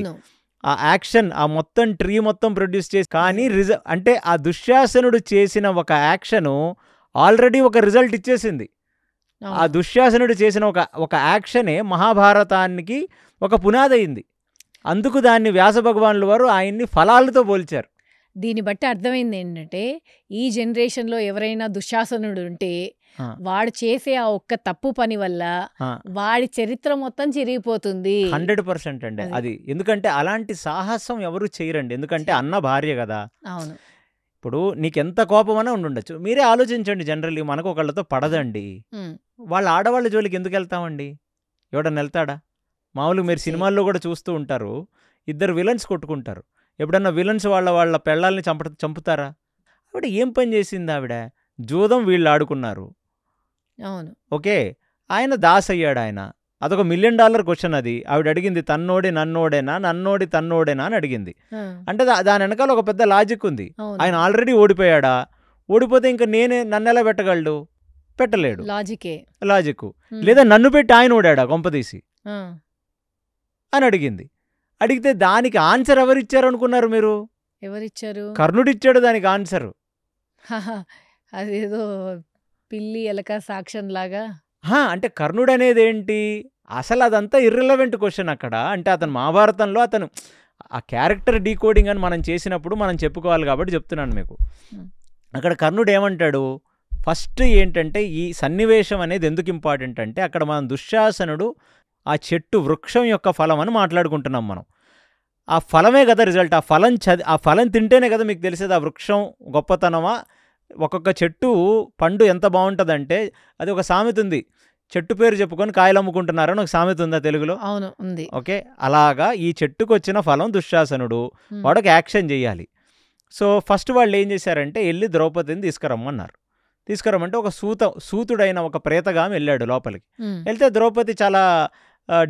ఆ యాక్షన్, ఆ మొత్తం ట్రీ మొత్తం ప్రొడ్యూస్ చేసి, కానీ అంటే ఆ దుశ్శాసనుడు చేసిన ఒక యాక్షను ఆల్రెడీ ఒక రిజల్ట్ ఇచ్చేసింది. ఆ దుశ్శాసనుడు చేసిన ఒక యాక్షనే మహాభారతానికి ఒక పునాది అయింది. అందుకు దాన్ని వ్యాస భగవానుల వారు ఆయన్ని ఫలాలతో పోల్చారు. దీన్ని బట్టి అర్థమైంది ఏంటంటే, ఈ జనరేషన్లో ఎవరైనా దుశ్శాసనుడు ఉంటే వాడు చేసే ఆ ఒక్క తప్పు పని వల్ల వాడి చరిత్ర మొత్తం చిరిగిపోతుంది. 100% అండి అది. ఎందుకంటే అలాంటి సాహసం ఎవరు చేయరండి. ఎందుకంటే అన్న భార్య కదా. అవును, ఇప్పుడు నీకెంత కోపమన్నా ఉండుండొచ్చు. మీరే ఆలోచించండి, జనరల్లీ మనకు ఒకళ్ళతో పడదండి, వాళ్ళ ఆడవాళ్ళ జోలికి ఎందుకు వెళ్తామండి? ఎవడన్నా వెళ్తాడా? మామూలుగా మీరు సినిమాల్లో కూడా చూస్తూ ఉంటారు, ఇద్దరు విలన్స్ కొట్టుకుంటారు, ఎప్పుడన్నా విలన్స్ వాళ్ళ పెళ్ళాలని చంపుతారా? ఆవిడ ఏం పని చేసింది ఆవిడ? జూదం వీళ్ళు ఆడుకున్నారు. అవును. ఓకే. ఆయన దాస్ అయ్యాడు ఆయన. అదొక $1 మిలియన్ క్వశ్చన్ అది. ఆవిడ అడిగింది తన్నోడి నన్నోడేనా, నన్నోడి తన్నోడేనా అని అడిగింది. అంటే దాని వెనకాల ఒక పెద్ద లాజిక్ ఉంది. ఆయన ఆల్రెడీ ఓడిపోయాడా? ఓడిపోతే ఇంకా నన్నెలా పెట్టగలడు? పెట్టలేడు. లాజిక్. లేదా నన్ను పెట్టి ఆయన ఓడాడా కొంపదీసి అని అడిగింది. అడిగితే దానికి ఆన్సర్ ఎవరిచ్చారు అనుకున్నారు మీరు? ఎవరిచ్చారు? కర్ణుడిచ్చాడు దానికి ఆన్సర్. అదేదో పిల్లి ఎలక సాక్ష్యం లాగా. అంటే కర్ణుడు అనేది ఏంటి? అసలు అదంతా ఇర్రిలవెంట్ క్వశ్చన్ అక్కడ. అంటే అతను మహాభారతంలో అతను ఆ క్యారెక్టర్ డీకోడింగ్ అని మనం చేసినప్పుడు మనం చెప్పుకోవాలి కాబట్టి చెప్తున్నాను మీకు. అక్కడ కర్ణుడు ఏమంటాడు? ఫస్ట్ ఏంటంటే ఈ సన్నివేశం అనేది ఎందుకు ఇంపార్టెంట్ అంటే అక్కడ మనం దుశ్శాసనుడు ఆ చెట్టు వృక్షం యొక్క ఫలం అని మాట్లాడుకుంటున్నాం మనం. ఆ ఫలమే కదా రిజల్ట్. ఆ ఫలం తింటేనే కదా మీకు తెలిసేది ఆ వృక్షం గొప్పతనమా. ఒక్కొక్క చెట్టు పండు ఎంత బాగుంటుందంటే అది ఒక సామెత ఉంది. చెట్టు పేరు చెప్పుకొని కాయలు అమ్ముకుంటున్నారని ఒక సామెత ఉందా తెలుగులో? అవును, ఉంది. ఓకే. అలాగా ఈ చెట్టుకు వచ్చిన ఫలం దుశ్శాసనుడు. వాడొక యాక్షన్ చేయాలి. సో ఫస్ట్ వాళ్ళు ఏం చేశారంటే వెళ్ళి ద్రౌపదిని తీసుకురమ్మన్నారు. తీసుకురమ్మంటే ఒక సూతుడైన ఒక ప్రేతగామి వెళ్ళాడు లోపలికి. వెళ్తే ద్రౌపది చాలా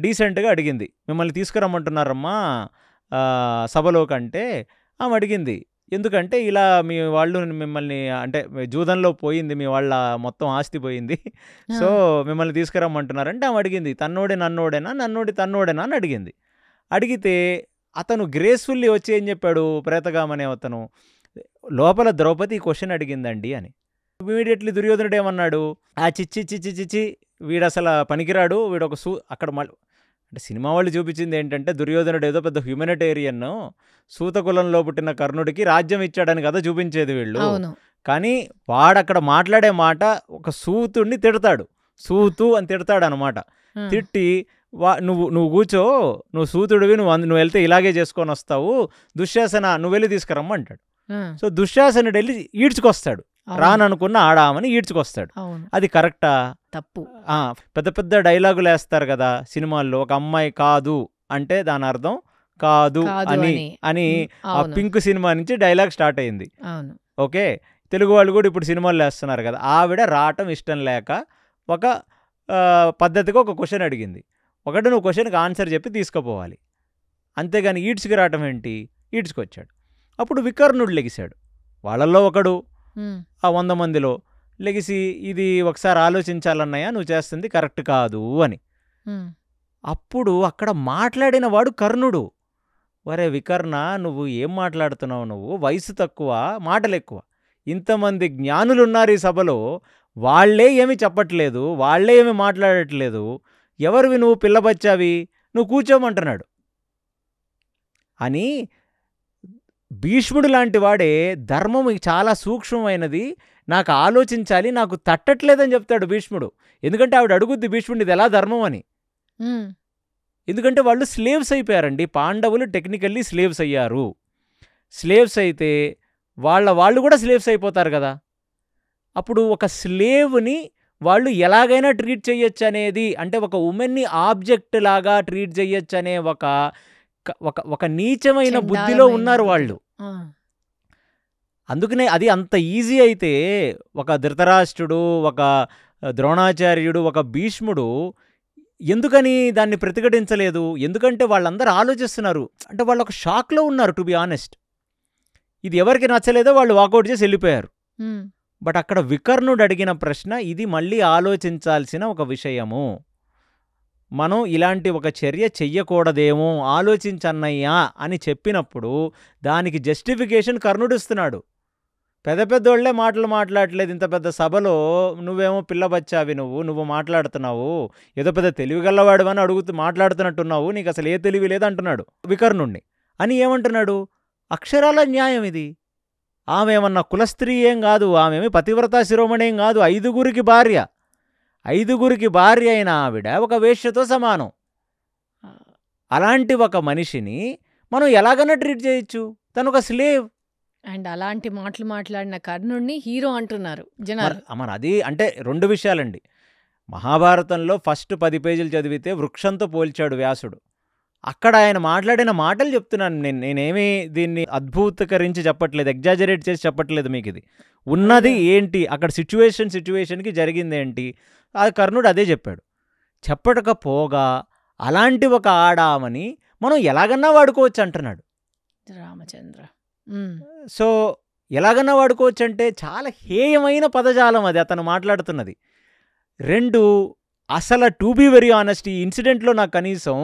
డీసెంట్గా అడిగింది, మిమ్మల్ని తీసుకురమ్మంటున్నారమ్మా సభలో కంటే. ఆమె అడిగింది ఎందుకంటే ఇలా మీ వాళ్ళు మిమ్మల్ని అంటే జూదంలో పోయింది, మీ వాళ్ళ మొత్తం ఆస్తి పోయింది, సో మిమ్మల్ని తీసుకురమ్మంటున్నారంటే ఆమె అడిగింది తన్నోడే నన్నోడేనా, నన్నోడి తన్నోడేనా అని అడిగింది. అడిగితే అతను గ్రేస్ఫుల్లీ వచ్చి ఏం చెప్పాడు ప్రేతగామనే అతను, లోపల ద్రౌపది క్వశ్చన్ అడిగిందండి అని. ఇమీడియట్లీ దుర్యోధనుడు ఏమన్నాడు? ఆ చిచ్చి వీడు అసలు పనికిరాడు, వీడు ఒక అక్కడ అంటే సినిమా వాళ్ళు చూపించింది ఏంటంటే దుర్యోధనుడు ఏదో పెద్ద హ్యూమనిటేరియన్, సూతకులంలో పుట్టిన కర్ణుడికి రాజ్యం ఇచ్చాడని కదా చూపించేది వీళ్ళు. కానీ వాడక్కడ మాట్లాడే మాట ఒక సూతుడిని తిడతాడు, సూతు అని తిడతాడు అనమాట. తిట్టి నువ్వు కూర్చో, నువ్వు సూతుడివి, నువ్వు వెళ్తే ఇలాగే చేసుకొని వస్తావు, దుశ్శాసన నువ్వు వెళ్ళి తీసుకురమ్మంటాడు. సో దుశ్శాసనుడు వెళ్ళి ఈడ్చుకొస్తాడు, రాననుకున్న ఆడామని ఈడ్చుకొస్తాడు. అది కరెక్టా? తప్పు. పెద్ద పెద్ద డైలాగులు వేస్తారు కదా సినిమాల్లో, ఒక అమ్మాయి కాదు అంటే దాని అర్థం కాదు అని ఆ పింక్ సినిమా నుంచి డైలాగ్ స్టార్ట్ అయింది. ఓకే. తెలుగు వాళ్ళు కూడా ఇప్పుడు సినిమాల్లో వేస్తున్నారు కదా. ఆవిడ రావటం ఇష్టం లేక ఒక పద్ధతిగా ఒక క్వశ్చన్ అడిగింది. ఒకటి నువ్వు క్వశ్చన్కి ఆన్సర్ చెప్పి తీసుకుపోవాలి, అంతేగాని ఈడ్చుకు రావటం ఏంటి? ఈడ్చుకొచ్చాడు. అప్పుడు వికర్ణుడు లెగిశాడు, వాళ్ళల్లో ఒకడు ఆ 100 మందిలో లెగిసి ఇది ఒకసారి ఆలోచించాలన్నయ్యా, నువ్వు చేస్తుంది కరెక్ట్ కాదు అని. అప్పుడు అక్కడ మాట్లాడిన వాడు కర్ణుడు. వరే వికర్ణ, నువ్వు ఏం మాట్లాడుతున్నావు? నువ్వు వయసు తక్కువ, మాటలు ఎక్కువ. ఇంతమంది జ్ఞానులు ఉన్నారు ఈ సభలో, వాళ్లే ఏమి చెప్పట్లేదు, వాళ్లే ఏమి మాట్లాడట్లేదు, ఎవరివి నువ్వు పిల్లబచ్చావి, నువ్వు కూర్చోమంటున్నాడు అని. భీష్ముడు లాంటి వాడే ధర్మం చాలా సూక్ష్మమైనది, నాకు ఆలోచించాలి, నాకు తట్టట్లేదని చెప్తాడు భీష్ముడు. ఎందుకంటే ఆవిడ అడుగుద్ది భీష్ముడు ఇది ఎలా ధర్మం అని. ఎందుకంటే వాళ్ళు స్లేవ్స్ అయిపోయారండి. పాండవులు టెక్నికల్లీ స్లేవ్స్ అయ్యారు. స్లేవ్స్ అయితే వాళ్ళు కూడా స్లేవ్స్ అయిపోతారు కదా. అప్పుడు ఒక స్లేవ్ని వాళ్ళు ఎలాగైనా ట్రీట్ చేయొచ్చు అనేది, అంటే ఒక ఉమెన్ని ఆబ్జెక్ట్ లాగా ట్రీట్ చేయొచ్చు అనే ఒక నీచమైన బుద్ధిలో ఉన్నారు వాళ్ళు. అందుకనే అది అంత ఈజీ అయితే ఒక ధృతరాష్ట్రుడు, ఒక ద్రోణాచార్యుడు, ఒక భీష్ముడు ఎందుకని దాన్ని ప్రతిఘటించలేదు? ఎందుకంటే వాళ్ళందరూ ఆలోచిస్తున్నారు, అంటే వాళ్ళు ఒక షాక్లో ఉన్నారు. టు బి ఆనెస్ట్, ఇది ఎవరికి నచ్చలేదో వాళ్ళు వాకౌట్ చేసి వెళ్ళిపోయారు. బట్ అక్కడ వికర్ణుడు అడిగిన ప్రశ్న ఇది మళ్ళీ ఆలోచించాల్సిన ఒక విషయము. మనం ఇలాంటి ఒక చర్య చెయ్యకూడదేమో, ఆలోచించన్నయ్యా అని చెప్పినప్పుడు దానికి జస్టిఫికేషన్ కర్ణుడు ఇస్తున్నాడు. పెద్దోళ్లే మాట్లాడట్లేదు ఇంత పెద్ద సభలో, నువ్వేమో పిల్లబచ్చావి, నువ్వు మాట్లాడుతున్నావు, ఏదో పెద్ద తెలివిగల్లవాడు అని మాట్లాడుతున్నట్టున్నావు, నీకు అసలు ఏ తెలివి లేదంటున్నాడు వికర్ణుణ్ణి. అని ఏమంటున్నాడు? అక్షరాల న్యాయం ఇది. ఆమె ఏమన్నా కులస్త్రీ ఏం కాదు, ఆమెమి పతివ్రతా శిరోమణేం కాదు, 5గురికి భార్య. 5గురికి భార్య అయిన ఆవిడ ఒక వేశ్యతో సమానం. అలాంటి ఒక మనిషిని మనం ఎలాగైనా ట్రీట్ చేయొచ్చు, తను ఒక స్లేవ్. అండ్ అలాంటి మాటలు మాట్లాడిన కర్ణుడిని హీరో అంటున్నారు జనాలు. మరి అది అంటే 2 విషయాలండి. మహాభారతంలో ఫస్ట్ 10 పేజీలు చదివితే వృక్షంతో పోల్చాడు వ్యాసుడు. అక్కడ ఆయన మాట్లాడిన మాటలు చెప్తున్నాను నేనేమీ దీన్ని అద్భుతకరించి చెప్పట్లేదు, ఎగ్జాజరేట్ చేసి చెప్పట్లేదు మీకు. ఇది ఉన్నది ఏంటి, అక్కడ సిచ్యువేషన్కి జరిగింది ఏంటి, అది కర్ణుడు అదే చెప్పాడు. చెప్పకపోగా అలాంటి ఒక ఆడామని మనం ఎలాగన్నా వాడుకోవచ్చు అంటున్నాడు రామచంద్ర. సో ఎలాగన్నా వాడుకోవచ్చు అంటే చాలా హేయమైన పదజాలం అది అతను మాట్లాడుతున్నది. 2, అసలు టు బీ వెరీ ఆనెస్ట్, ఈ ఇన్సిడెంట్లో నాకు కనీసం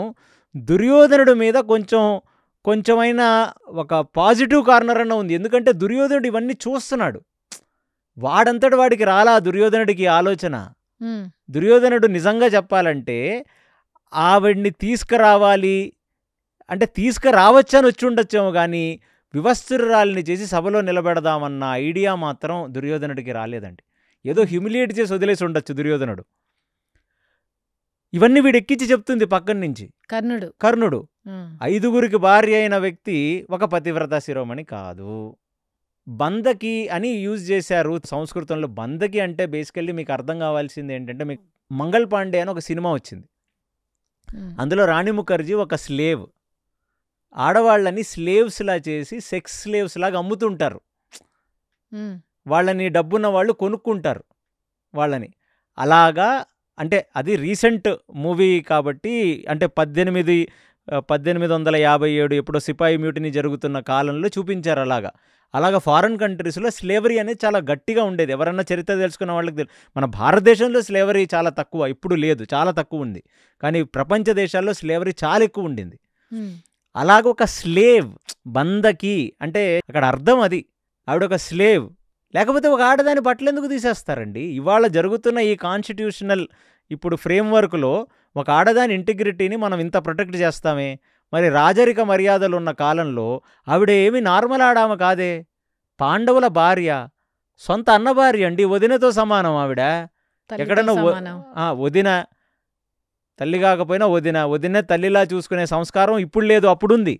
దుర్యోధనుడి మీద కొంచెమైనా ఒక పాజిటివ్ కార్నర్ అన్న ఉంది. ఎందుకంటే దుర్యోధనుడు ఇవన్నీ చూస్తున్నాడు. వాడంతటి వాడికి రాలా దుర్యోధనుడికి ఆలోచన. దుర్యోధనుడు నిజంగా చెప్పాలంటే ఆవిడ్ని తీసుకురావాలి అంటే తీసుకురావచ్చని వచ్చి ఉండొచ్చేమో, కానీ వివస్త్రురాలిని చేసి సభలో నిలబెడదామన్న ఐడియా మాత్రం దుర్యోధనుడికి రాలేదండి. ఏదో హ్యూమిలియేట్ చేసి వదిలేసి ఉండొచ్చు దుర్యోధనుడు. ఇవన్నీ వీడు ఎక్కించి చెప్తుంది పక్కన నుంచి కర్ణుడు. 5గురికి భార్య అయిన వ్యక్తి ఒక పతివ్రత శిరోమణి కాదు. బందకి అని యూజ్ చేశారు సంస్కృతంలో. బందకి అంటే బేసికల్లీ మీకు అర్థం కావాల్సింది ఏంటంటే, మీకు మంగళ్ పాండే అని ఒక సినిమా వచ్చింది, అందులో రాణి ముఖర్జీ ఒక స్లేవ్. ఆడవాళ్ళని స్లేవ్స్లా చేసి సెక్స్ స్లేవ్స్ లాగా అమ్ముతుంటారు. వాళ్ళని డబ్బున్న వాళ్ళు కొనుక్కుంటారు వాళ్ళని. అలాగా అంటే అది రీసెంట్ మూవీ కాబట్టి, అంటే 1857 ఎప్పుడో సిపాయి మ్యూటినీ జరుగుతున్న కాలంలో చూపించారు. అలాగా ఫారెన్ కంట్రీస్లో స్లేవరీ అనేది చాలా గట్టిగా ఉండేది. ఎవరన్నా చరిత్ర తెలుసుకున్న వాళ్ళకి తెలుసు. మన భారతదేశంలో స్లేవరీ చాలా తక్కువ, ఇప్పుడు లేదు, చాలా తక్కువ ఉంది. కానీ ప్రపంచ దేశాల్లో స్లేవరీ చాలా ఎక్కువ ఉండింది. అలాగ ఒక స్లేవ్, బందకి అంటే అక్కడ అర్థం అది, ఆవిడ ఒక స్లేవ్. లేకపోతే ఒక ఆడదాని బట్టలు ఎందుకు తీసేస్తారండి? ఇవాళ జరుగుతున్న ఈ కాన్స్టిట్యూషనల్ ఇప్పుడు ఫ్రేమ్వర్క్లో ఒక ఆడదాని ఇంటిగ్రిటీని మనం ఇంత ప్రొటెక్ట్ చేస్తామే, మరి రాజరిక మర్యాదలు ఉన్న కాలంలో ఆవిడ ఏమి నార్మల్ ఆడామ కాదే, పాండవుల భార్య, సొంత అన్న భార్య అండి, వదినతో సమానం ఆవిడ. ఎక్కడన్నా వదిన, తల్లి కాకపోయినా వదిన తల్లిలా చూసుకునే సంస్కారం ఇప్పుడు లేదు, అప్పుడుంది.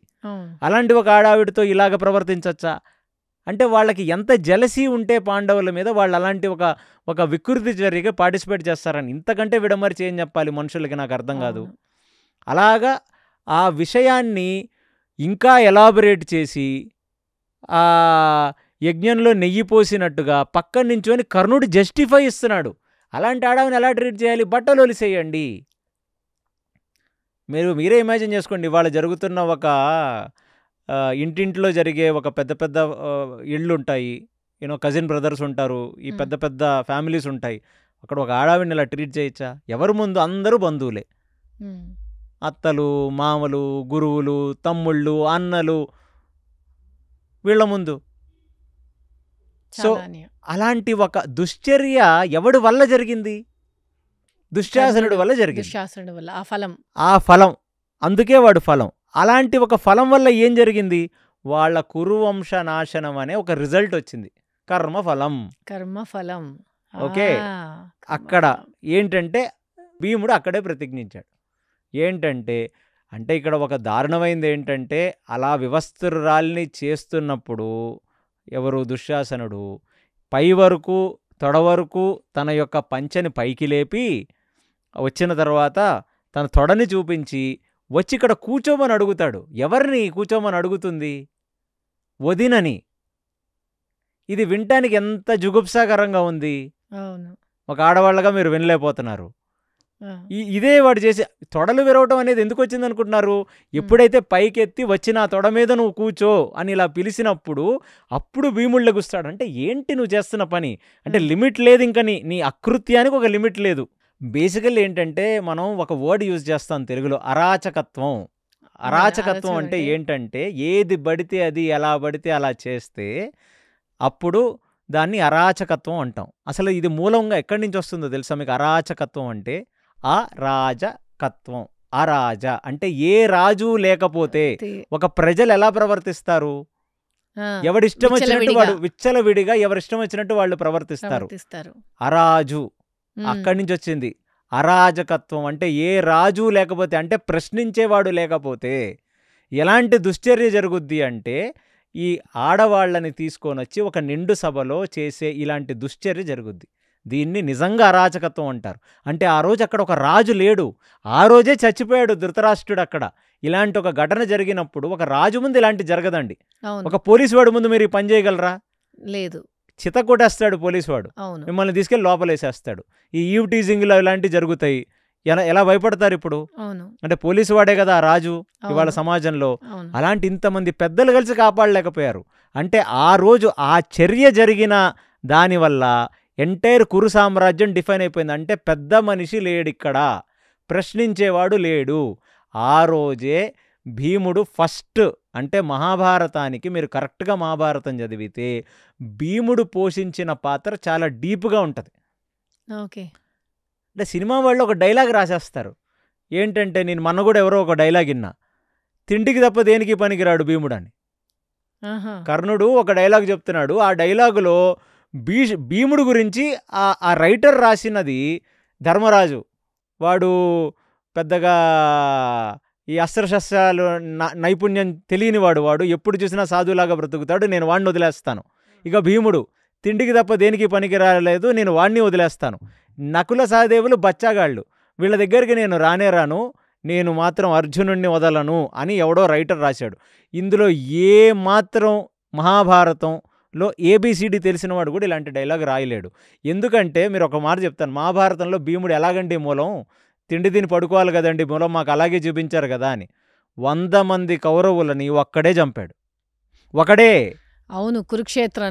అలాంటి ఒక ఆడావిడితో ఇలాగ ప్రవర్తించచ్చా అంటే వాళ్ళకి ఎంత జెలసీ ఉంటే పాండవుల మీద వాళ్ళు అలాంటి ఒక వికృతి చర్యగా పార్టిసిపేట్ చేస్తారని. ఇంతకంటే విడమరిచి ఏం చెప్పాలి మనుషులకి, నాకు అర్థం కాదు. అలాగా ఆ విషయాన్ని ఇంకా ఎలాబొరేట్ చేసి ఆ యజ్ఞంలో నెయ్యి పోసినట్టుగా పక్కన నించొని కర్ణుడు జస్టిఫై ఇస్తున్నాడు. అలాంటి ఆడవని ఎలా ట్రీట్ చేయాలి? బట్టలు ఒలిసేయండి. మీరే ఇమాజిన్ చేసుకోండి, ఇవాళ జరుగుతున్న ఒక ఇంటింట్లో జరిగే ఒక పెద్ద ఇళ్ళు ఉంటాయి, కజిన్ బ్రదర్స్ ఉంటారు, ఈ పెద్ద ఫ్యామిలీస్ ఉంటాయి. అక్కడ ఒక ఆడవిని ఇలా ట్రీట్ చేయొచ్చా? ఎవరి ముందు? అందరూ బంధువులే, అత్తలు, మామలు, గురువులు, తమ్ముళ్ళు, అన్నలు, వీళ్ళ ముందు. సో అలాంటి ఒక దుశ్చర్య ఎవడి వల్ల జరిగింది? దుశ్శాసనుడి వల్ల జరిగింది. ఆ ఫలం, అందుకే వాడు ఫలం. అలాంటి ఒక ఫలం వల్ల ఏం జరిగింది? వాళ్ళ కురువంశ నాశనం అనే ఒక రిజల్ట్ వచ్చింది. కర్మఫలం. ఓకే, అక్కడ ఏంటంటే భీముడు అక్కడే ప్రతిజ్ఞించాడు. ఏంటంటే ఇక్కడ ఒక దారుణమైంది ఏంటంటే, అలా వివస్త్రురాల్ని చేస్తున్నప్పుడు ఎవరు? దుశ్శాసనుడు పై వరకు తొడ వరకు తన యొక్క పంచెని పైకి లేపి వచ్చిన తర్వాత తన తొడని చూపించి వచ్చి ఇక్కడ కూర్చోమని అడుగుతాడు. ఎవరిని కూర్చోమని అడుగుతుంది? వదినని. ఇది వినటానికి ఎంత జుగుప్సాకరంగా ఉంది. ఒక ఆడవాళ్ళగా మీరు వినలేకపోతున్నారు. ఇదే వాడు చేసి తొడలు విరవటం అనేది ఎందుకు వచ్చింది అనుకుంటున్నారు? ఎప్పుడైతే పైకెత్తి వచ్చి నా తొడ మీద నువ్వు కూర్చో అని ఇలా పిలిచినప్పుడు అప్పుడు భీముడు లెగుస్తాడు. అంటే ఏంటి నువ్వు చేస్తున్న పని? అంటే లిమిట్ లేదు, ఇంకా నీ అకృత్యానికి ఒక లిమిట్ లేదు. బేసికల్లీ ఏంటంటే మనం ఒక వర్డ్ యూజ్ చేస్తాం తెలుగులో, అరాచకత్వం. అరాచకత్వం అంటే ఏంటంటే ఏది పడితే అది, ఎలా పడితే అలా చేస్తే అప్పుడు దాన్ని అరాచకత్వం అంటాం. అసలు ఇది మూలంగా ఎక్కడి నుంచి వస్తుందో తెలుసా మీకు? అరాచకత్వం అంటే అరాజకత్వం. అరాజ అంటే ఏ రాజు లేకపోతే ఒక ప్రజలు ఎలా ప్రవర్తిస్తారు? ఎవడిష్టం వచ్చినట్టు వాడు విచ్చలవిడిగా ఎవరిష్టం వచ్చినట్టు వాళ్ళు ప్రవర్తిస్తారు. అరాజు అక్కడి నుంచి వచ్చింది. అరాజకత్వం అంటే ఏ రాజు లేకపోతే, అంటే ప్రశ్నించేవాడు లేకపోతే ఎలాంటి దుశ్చర్య జరుగుద్ది అంటే ఈ ఆడవాళ్ళని తీసుకొని వచ్చి ఒక నిండు సభలో చేసే ఇలాంటి దుశ్చర్య జరుగుద్ది. దీన్ని నిజంగా అరాచకత్వం అంటారు. అంటే ఆ రోజు అక్కడ ఒక రాజు లేడు, ఆ రోజే చచ్చిపోయాడు ధృతరాష్ట్రుడు అక్కడ. ఇలాంటి ఒక ఘటన జరిగినప్పుడు ఒక రాజు ముందు ఇలాంటి జరగదండి. అవును. ఒక పోలీసు వాడు ముందు మీరు ఈ పని చేయగలరా? లేదు. చిత కొట్టేస్తాడు పోలీసు వాడు, అవును. మిమ్మల్ని తీసుకెళ్ళి లోపలేసేస్తాడు. ఈ ఈవ్ టీజింగ్లు ఇలాంటివి జరుగుతాయి. ఎలా భయపడతారు ఇప్పుడు? అవును. అంటే పోలీసు వాడే కదా ఆ రాజు ఇవాళ అవును. సమాజంలో. అవును. అలాంటి ఇంతమంది పెద్దలు కలిసి కాపాడలేకపోయారు. అంటే ఆ రోజు ఆ చర్య జరిగిన దానివల్ల ఎంటైర్ కురు సామ్రాజ్యం డిఫైన్ అయిపోయింది. అంటే పెద్ద మనిషి లేడిక్కడ, ప్రశ్నించేవాడు లేడు. ఆ రోజే భీముడు ఫస్ట్, అంటే మహాభారతానికి మీరు కరెక్ట్గా మహాభారతం చదివితే భీముడు పోషించిన పాత్ర చాలా డీప్గా ఉంటుంది. ఓకే. అంటే సినిమా వాళ్ళు ఒక డైలాగ్ రాసేస్తారు. ఏంటంటే నేను మొన్న కూడా ఎవరో ఒక డైలాగ్ విన్నా, తిండికి తప్ప దేనికి పనికిరాడు భీముడు అని. ఆహా. కర్ణుడు ఒక డైలాగ్ చెప్తున్నాడు. ఆ డైలాగులో భీముడు గురించి ఆ రైటర్ రాసినది ధర్మరాజు. వాడు పెద్దగా ఈ అస్త్రశస్త్రాలు నైపుణ్యం తెలియని వాడు ఎప్పుడు చూసినా సాధులాగా బ్రతుకుతాడు, నేను వాడిని వదిలేస్తాను. ఇక భీముడు తిండికి తప్ప దేనికి పనికి రాలేదు, నేను వాడిని వదిలేస్తాను. నకుల సహదేవులు బచ్చాగాళ్ళు, వీళ్ళ దగ్గరికి నేను రానే రాను, నేను మాత్రం అర్జునుడిని వదలను అని ఎవడో రైటర్ రాశాడు. ఇందులో ఏ మాత్రం మహాభారతంలో ఏబిసిడి తెలిసిన వాడు కూడా ఇలాంటి డైలాగ్ రాయలేడు. ఎందుకంటే మీరు ఒక మాట చెప్తాను, మహాభారతంలో భీముడు ఎలాగండి మూలం, తిండి తిని పడుకోవాలి కదండి మూలం, మాకు అలాగే చూపించారు కదా అని 100 మంది కౌరవులని ఒక్కడే చంపాడు, ఒకడే. అవును.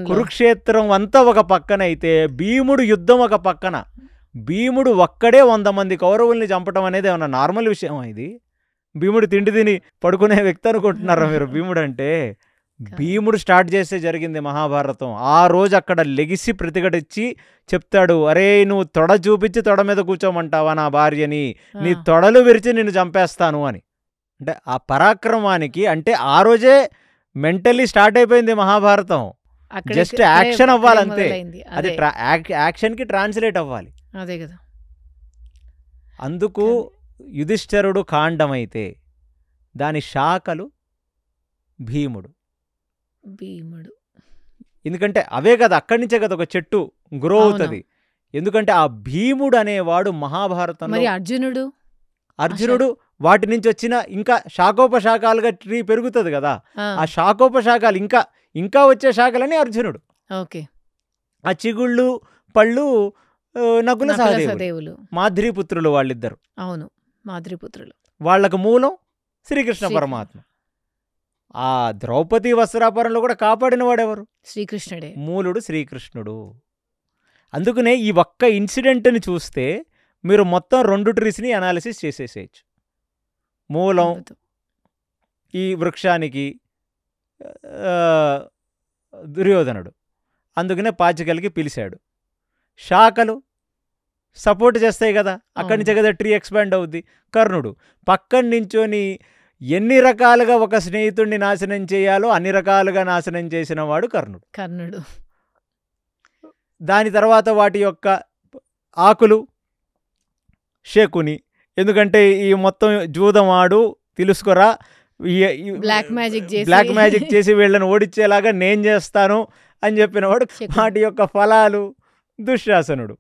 కురుక్షేత్రం అంతా ఒక పక్కనైతే భీముడు యుద్ధం ఒక పక్కన. భీముడు ఒక్కడే 100 మంది కౌరవుల్ని చంపటం అనేది ఏమన్నా నార్మల్ విషయం? ఇది భీముడు తిండి తిని పడుకునే వ్యక్తి అనుకుంటున్నారా మీరు? భీముడు అంటే భీముడు స్టార్ట్ చేస్తే జరిగింది మహాభారతం. ఆ రోజు అక్కడ లెగిసి ప్రతిఘటించి చెప్తాడు, అరే నువ్వు తొడ చూపించి తొడ మీద కూర్చోమంటావా నా భార్యని, నీ తొడలు విరిచి నిన్ను చంపేస్తాను అని. అంటే ఆ పరాక్రమానికి, అంటే ఆ రోజే మెంటల్లీ స్టార్ట్ అయిపోయింది మహాభారతం. జస్ట్ యాక్షన్ అవ్వాలంతే, అది యాక్షన్కి ట్రాన్స్లేట్ అవ్వాలి. అదే కదా. అందుకు యుధిష్ఠరుడు కాండమైతే దాని శాఖలు భీముడు. ఎందుకంటే అవే కదా, అక్కడి నుంచే కదా ఒక చెట్టు గ్రో అవుతుంది. ఎందుకంటే ఆ భీముడు అనేవాడు మహాభారతంలో. అర్జునుడు వాటి నుంచి వచ్చిన ఇంకా శాఖోపశాఖాలుగా ట్రీ పెరుగుతుంది కదా, ఆ శాఖోపశాఖాలు ఇంకా వచ్చే శాఖలని అర్జునుడు. ఓకే. ఆ చిగుళ్ళు పళ్ళు నకుల సహదేవులు, మాద్రీపుత్రులు వాళ్ళిద్దరు. అవును, మాద్రీపుత్రులు. వాళ్లకు మూలం శ్రీకృష్ణ పరమాత్మ. ఆ ద్రౌపది వస్త్రాపరణలో కూడా కాపాడిన వాడెవరు? శ్రీకృష్ణుడే, మూలుడు శ్రీకృష్ణుడు. అందుకనే ఈ ఒక్క ఇన్సిడెంట్ని చూస్తే మీరు మొత్తం 2 ట్రీస్ని అనాలిసిస్ చేసేసేయచ్చు. మూలం ఈ వృక్షానికి దుర్యోధనుడు, అందుకనే పాచికలకి పిలిచాడు. శాఖలు సపోర్ట్ చేస్తాయి కదా, అక్కడి నుంచే కదా ట్రీ ఎక్స్పాండ్ అవుద్ది. కర్ణుడు పక్కన నించొని ఎన్ని రకాలుగా ఒక స్నేహితుడిని నాశనం చేయాలో అన్ని రకాలుగా నాశనం చేసిన వాడు కర్ణుడు. దాని తర్వాత వాటి యొక్క ఆకులు శకుని, ఎందుకంటే ఈ మొత్తం జూదం ఆడు తెలుసుకోరా, బ్లాక్ మ్యాజిక్ చేసి వీళ్ళని ఓడించేలాగా నేను చేస్తాను అని చెప్పినవాడు. వాటి యొక్క ఫలాలు దుశ్శాసనుడు.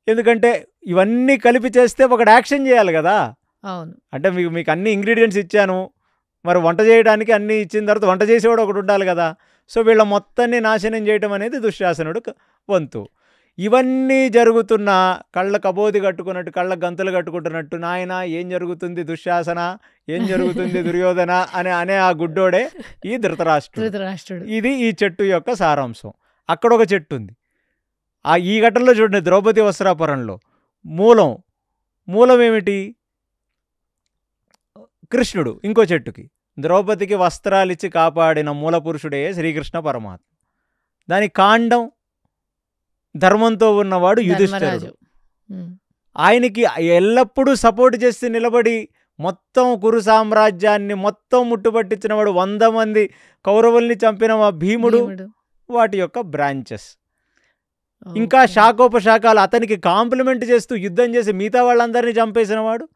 ఎందుకంటే ఇవన్నీ కలిపి చేస్తే ఒకటి యాక్షన్ చేయాలి కదా. అవును. అంటే మీకు అన్ని ఇంగ్రీడియంట్స్ ఇచ్చాను, మరి వంట చేయడానికి అన్నీ ఇచ్చిన తర్వాత వంట చేసేవాడు ఒకటి ఉండాలి కదా. సో వీళ్ళ మొత్తాన్ని నాశనం చేయడం అనేది దుశ్శాసనుడు వంతు. ఇవన్నీ జరుగుతున్న కళ్ళ కబోది కట్టుకున్నట్టు, కళ్ళ గంతులు కట్టుకుంటున్నట్టు, నాయన ఏం జరుగుతుంది దుశ్శాసన, ఏం జరుగుతుంది దుర్యోధన అనే ఆ గుడ్డోడే ఈ ధృతరాష్ట్రుడు. ఇది ఈ చెట్టు యొక్క సారాంశం. అక్కడ ఒక చెట్టు ఉంది. ఈ ఘటనలో చూడండి, ద్రౌపది వస్త్రాపరణలో మూలం ఏమిటి? కృష్ణుడు. ఇంకో చెట్టుకి ద్రౌపదికి వస్త్రాలిచ్చి కాపాడిన మూల పురుషుడే శ్రీకృష్ణ పరమాత్మ. దాని కాండం ధర్మంతో ఉన్నవాడు యుధిష్ఠిరుడు. ఆయనకి ఎల్లప్పుడూ సపోర్ట్ చేసి నిలబడి మొత్తం కురు సామ్రాజ్యాన్ని మొత్తం ముట్టుపట్టించిన వాడు, 100 మంది కౌరవుల్ని చంపిన భీముడు, వాటి యొక్క బ్రాంచెస్. ఇంకా శాఖోపశాఖలు అతనికి కాంప్లిమెంట్ చేస్తూ యుద్ధం చేసి మిగతా వాళ్ళందరినీ చంపేసిన వాడు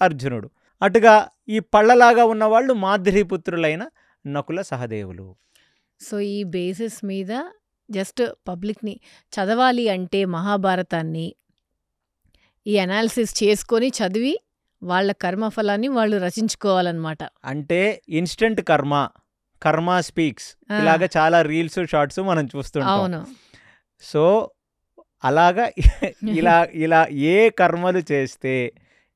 అర్జునుడు. అటుగా ఈ పళ్ళలాగా ఉన్నవాళ్ళు మాద్రీపుత్రులైన నకుల సహదేవులు. సో ఈ బేసిస్ మీద జస్ట్ పబ్లిక్ని చదవాలి అంటే మహాభారతాన్ని ఈ అనాలిసిస్ చేసుకొని చదివి వాళ్ళ కర్మఫలాన్ని వాళ్ళు రచించుకోవాలన్నమాట. అంటే ఇన్స్టెంట్ కర్మ స్పీక్స్ ఇలాగ చాలా రీల్స్ షార్ట్స్ మనం చూస్తుంటాం. అవును. సో అలాగా ఇలా ఏ కర్మలు చేస్తే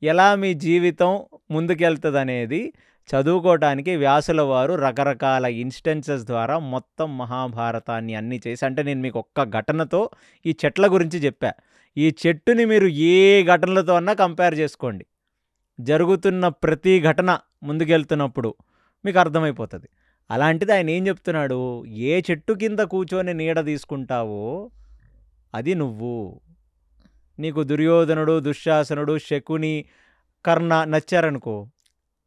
ఎలా మీ జీవితం ముందుకెళ్తుంది అనేది చదువుకోవటానికి వ్యాసుల వారు రకరకాల ఇన్స్టెన్సెస్ ద్వారా మొత్తం మహాభారతాన్ని అన్నీ చేసి, అంటే నేను మీకు ఒక్క ఘటనతో ఈ చెట్ల గురించి చెప్పా. ఈ చెట్టుని మీరు ఏ ఘటనలతో అన్నా కంపేర్ చేసుకోండి, జరుగుతున్న ప్రతి ఘటన ముందుకెళ్తున్నప్పుడు మీకు అర్థమైపోతుంది. అలాంటిది ఆయన ఏం చెప్తున్నాడు, ఏ చెట్టు కింద కూర్చొని నీడ తీసుకుంటావో అది నువ్వు. నీకు దుర్యోధనుడు, దుశ్శాసనుడు, శకుని, కర్ణ నచ్చారనుకో,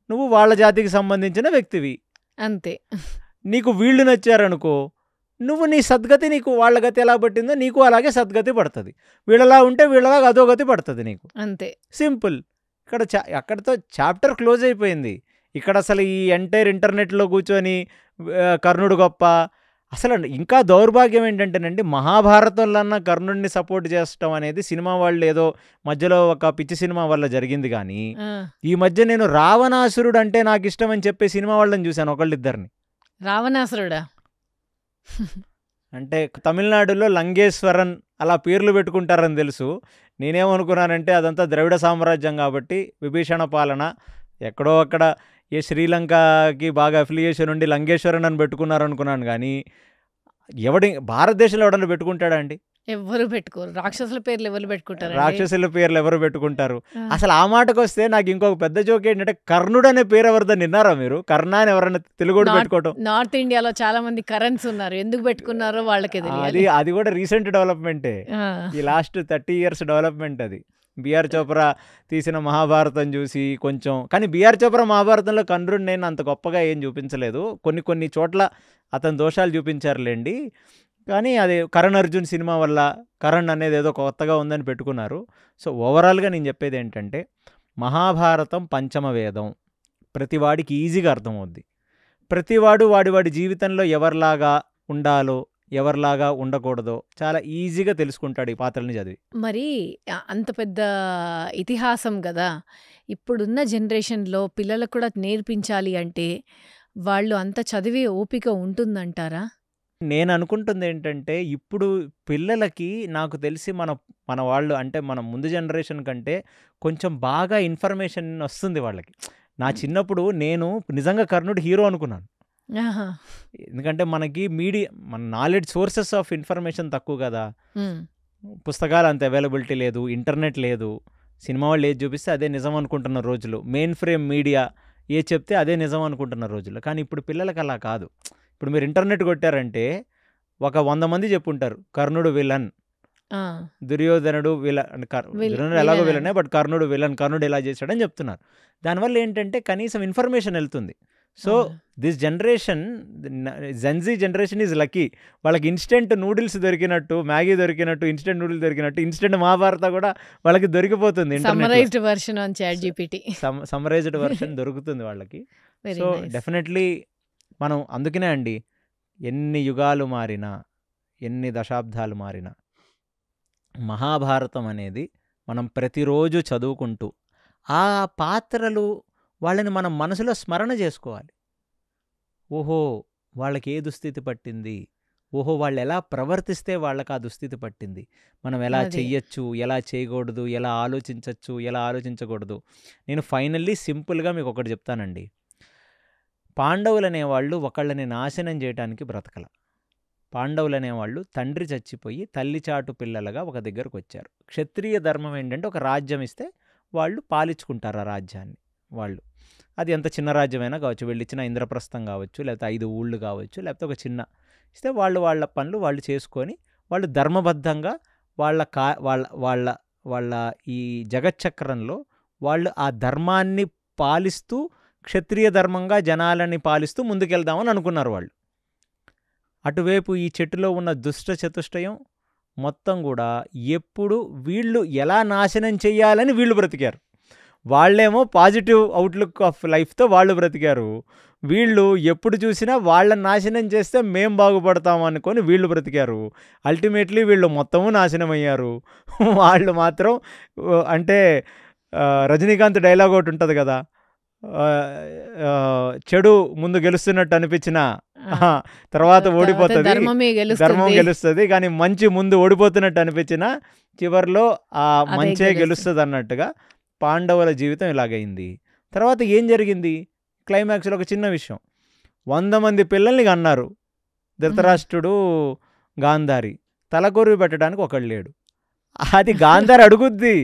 నువ్వు వాళ్ళ జాతికి సంబంధించిన వ్యక్తివి. అంతే. నీకు వీళ్ళు నచ్చారనుకో, నువ్వు నీ సద్గతి, నీకు వాళ్ళ గతి ఎలా పట్టిందో నీకు అలాగే సద్గతి పడుతుంది. వీళ్ళలా ఉంటే వీళ్ళలాగా అధోగతి పడుతుంది నీకు. అంతే. సింపుల్. ఇక్కడ అక్కడితో చాప్టర్ క్లోజ్ అయిపోయింది. ఇక్కడ అసలు ఈ ఎంటైర్ ఇంటర్నెట్లో కూర్చొని కర్ణుడు గొప్ప, అసలు ఇంకా దౌర్భాగ్యం ఏంటంటేనండి, మహాభారతంలో కర్ణుడిని సపోర్ట్ చేసడం అనేది సినిమా వాళ్ళు ఏదో మధ్యలో ఒక పిచ్చి సినిమా వల్ల జరిగింది. కానీ ఈ మధ్య నేను రావణాసురుడు అంటే నాకు ఇష్టం అని చెప్పే సినిమా వాళ్ళని చూశాను, ఒకళ్ళిద్దరిని. రావణాసురుడా? అంటే తమిళనాడులో లంగేశ్వరన్ అలా పేర్లు పెట్టుకుంటారని తెలుసు. నేనేమనుకున్నానంటే అదంతా ద్రవిడ సామ్రాజ్యం కాబట్టి విభీషణ పాలన, ఎక్కడో అక్కడ ఏ శ్రీలంకకి బాగా అఫిలియేషన్ ఉండి లంగేశ్వరన్ అని పెట్టుకున్నారు అనుకున్నాను. కానీ భారతదేశంలో ఎవడన్నా పెట్టుకుంటాడా అండి? ఎవరు పెట్టుకోరు. రాక్షసుల పేర్లు ఎవరు పెట్టుకుంటారు? రాక్షసుల పేర్లు ఎవరు పెట్టుకుంటారు? అసలు ఆ మాటకు వస్తే నాకు ఇంకొక పెద్ద జోక్ ఏంటంటే, కర్ణుడు అనే పేరు ఎవరిదో నిన్నారా మీరు? కర్ణ అని ఎవరన్నా తెలుగుడు పెట్టుకోవటం. నార్త్ ఇండియాలో చాలా మంది కరణ్స్ ఉన్నారు, ఎందుకు పెట్టుకున్నారో వాళ్ళకే తెలియాలి. అది కూడా రీసెంట్ డెవలప్మెంటే, ఈ లాస్ట్ 30 years డెవలప్మెంట్ అది. బిఆర్ చోప్రా తీసిన మహాభారతం చూసి కొంచెం, కానీ బిఆర్ చోప్రా మహాభారతంలో కర్ణుడు నేను అంత గొప్పగా ఏం చూపించలేదు. కొన్ని చోట్ల అతని దోషాలు చూపించారులేండి. కానీ అది కరణ్ అర్జున్ సినిమా వల్ల కరణ్ అనేది ఏదో కొత్తగా ఉందని పెట్టుకున్నారు. సో ఓవరాల్గా నేను చెప్పేది ఏంటంటే, మహాభారతం పంచమ వేదం ప్రతివాడికి ఈజీగా అర్థమవుద్ది. ప్రతివాడు వాడి జీవితంలో ఎవరిలాగా ఉండాలో ఎవరిలాగా ఉండకూడదో చాలా ఈజీగా తెలుసుకుంటాడు ఈ పాత్రల్ని చదివి. మరి అంత పెద్ద ఇతిహాసం కదా, ఇప్పుడున్న జనరేషన్లో పిల్లలకు కూడా నేర్పించాలి అంటే వాళ్ళు అంత చదివే ఓపిక ఉంటుందంటారా? నేను అనుకుంటుంది ఏంటంటే, ఇప్పుడు పిల్లలకి నాకు తెలిసి మన వాళ్ళు అంటే మన ముందు జనరేషన్ కంటే కొంచెం బాగా ఇన్ఫర్మేషన్ వస్తుంది వాళ్ళకి. నా చిన్నప్పుడు నేను నిజంగా కర్ణుడు హీరో అనుకున్నాను. ఎందుకంటే మనకి మన నాలెడ్జ్ సోర్సెస్ ఆఫ్ ఇన్ఫర్మేషన్ తక్కువ కదా. పుస్తకాలు అంత అవైలబిలిటీ లేదు, ఇంటర్నెట్ లేదు, సినిమా వాళ్ళు ఏది చూపిస్తే అదే నిజం అనుకుంటున్న రోజులు, మెయిన్ ఫ్రేమ్ మీడియా ఏ చెప్తే అదే నిజం అనుకుంటున్న రోజులు. కానీ ఇప్పుడు పిల్లలకి అలా కాదు. ఇప్పుడు మీరు ఇంటర్నెట్ కొట్టారంటే ఒక 100 మంది చెప్పుంటారు కర్ణుడు విలన్, దుర్యోధనుడు విలన్, దుర్యోధనుడు ఎలాగో విలనే బట్ కర్ణుడు విలన్, కర్ణుడు ఇలా చేశాడని చెప్తున్నారు. దానివల్ల ఏంటంటే కనీసం ఇన్ఫర్మేషన్ వెళ్తుంది. So this generation, Gen Z generation is lucky. వాళ్ళకి ఇన్స్టెంట్ నూడిల్స్ దొరికినట్టు, మ్యాగీ దొరికినట్టు, ఇన్స్టెంట్ నూడిల్స్ దొరికినట్టు ఇన్స్టెంట్ మహాభారత కూడా వాళ్ళకి దొరికిపోతుంది. Summarized version on ChatGPT, summarized version దొరుకుతుంది వాళ్ళకి. సో డెఫినెట్లీ మనం అందుకనే అండి, ఎన్ని యుగాలు మారినా, ఎన్ని దశాబ్దాలు మారినా, మహాభారతం అనేది మనం ప్రతిరోజు చదువుకుంటూ ఆ పాత్రలు వాళ్ళని మనం మనసులో స్మరణ చేసుకోవాలి. ఓహో వాళ్ళకి ఏ దుస్థితి పట్టింది, ఓహో వాళ్ళు ఎలా ప్రవర్తిస్తే వాళ్ళకి ఆ దుస్థితి పట్టింది, మనం ఎలా చెయ్యొచ్చు, ఎలా చేయకూడదు, ఎలా ఆలోచించవచ్చు, ఎలా ఆలోచించకూడదు. నేను ఫైనల్లీ సింపుల్గా మీకు ఒకటి చెప్తానండి. పాండవులు అనేవాళ్ళు ఒకళ్ళని నాశనం చేయడానికి బ్రతకల. పాండవులు అనేవాళ్ళు తండ్రి చచ్చిపోయి తల్లి చాటు పిల్లలుగా ఒక దగ్గరకు వచ్చారు. క్షత్రియ ధర్మం ఏంటంటే ఒక రాజ్యం ఇస్తే వాళ్ళు పాలించుకుంటారు ఆ రాజ్యాన్ని. వాళ్ళు అది ఎంత చిన్న రాజ్యమైనా కావచ్చు, వీళ్ళు ఇచ్చిన ఇంద్రప్రస్థం కావచ్చు, లేకపోతే 5 ఊళ్ళు కావచ్చు, లేకపోతే ఒక చిన్న ఇస్తే వాళ్ళ పనులు వాళ్ళు చేసుకొని వాళ్ళు ధర్మబద్ధంగా వాళ్ళ ఈ జగచ్చక్రంలో వాళ్ళు ఆ ధర్మాన్ని పాలిస్తూ క్షత్రియ ధర్మంగా జనాలని పాలిస్తూ ముందుకెళ్దామని అనుకున్నారు వాళ్ళు. అటువైపు ఈ చెట్టులో ఉన్న దుష్ట చతుష్టయం మొత్తం కూడా ఎప్పుడు వీళ్ళు ఎలా నాశనం చెయ్యాలని వీళ్ళు బ్రతికారు. వాళ్ళేమో పాజిటివ్ అవుట్లుక్ ఆఫ్ లైఫ్తో వాళ్ళు బ్రతికారు. వీళ్ళు ఎప్పుడు చూసినా వాళ్ళని నాశనం చేస్తే మేం బాగుపడతాం అనుకొని వీళ్ళు బ్రతికారు. అల్టిమేట్లీ వీళ్ళు మొత్తము నాశనం అయ్యారు. వాళ్ళు మాత్రం అంటే రజనీకాంత్ డైలాగ్ ఒకటి ఉంటుంది కదా, చెడు ముందు గెలుస్తున్నట్టు అనిపించిన తర్వాత ఓడిపోతుంది, ధర్మం గెలుస్తుంది, కానీ మంచి ముందు ఓడిపోతున్నట్టు అనిపించిన చివరిలో ఆ మంచే గెలుస్తుంది అన్నట్టుగా పాండవుల జీవితం ఇలాగైంది. తర్వాత ఏం జరిగింది క్లైమాక్స్లో? ఒక చిన్న విషయం, 100 మంది పిల్లల్ని కన్నారు ధృతరాష్ట్రుడు గాంధారి, తలకొరివి పెట్టడానికి ఒకళ్ళు లేడు. అది గాంధారి అడుగుద్ది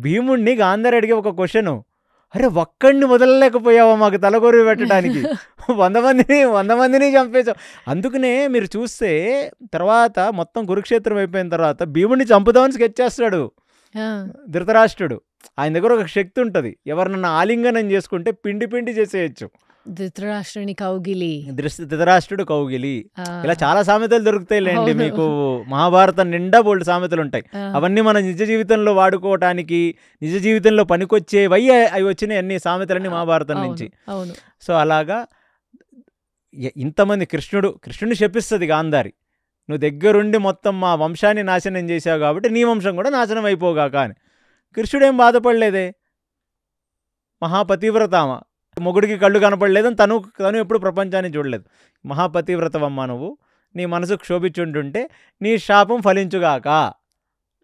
భీముడిని. గాంధారి అడిగే ఒక క్వశ్చను, అరే ఒక్కడిని వదలలేకపోయావా మాకు తలకొరివి పెట్టడానికి? 100 మందిని చంపేశావు. అందుకనే మీరు చూస్తే తర్వాత మొత్తం కురుక్షేత్రం అయిపోయిన తర్వాత భీముడిని చంపుదామని స్కెచ్ చేస్తాడు ధృతరాష్ట్రుడు. ఆయన దగ్గర ఒక శక్తి ఉంటుంది, ఎవరినన్నా ఆలింగనం చేసుకుంటే పిండి పిండి చేసేయచ్చు. ధృతరాష్ట్రుడు కౌగిలి, ఇలా చాలా సామెతలు దొరుకుతాయిలేండి మీకు. మహాభారతం నిండా బోల్డ్ సామెతలు ఉంటాయి. అవన్నీ మన నిజ జీవితంలో వాడుకోవటానికి, నిజ జీవితంలో పనికొచ్చేవి అవి వచ్చినాయి అన్ని సామెతలన్నీ మహాభారతం నుంచి. సో అలాగా ఇంతమంది కృష్ణుడిని శపిస్తుంది గాంధారి, నువ్వు దగ్గరుండి మొత్తం మా వంశాన్ని నాశనం చేశావు కాబట్టి నీ వంశం కూడా నాశనం అయిపోగాక అని. కృష్ణుడేం బాధపడలేదే, మహాపతివ్రతామ, మొగుడికి కళ్ళు కనపడలేదని తను ఎప్పుడు ప్రపంచాన్ని చూడలేదు. మహాపతివ్రతవమ్మ నువ్వు, నీ మనసు క్షోభించుంటుంటే నీ శాపం ఫలించుగాక.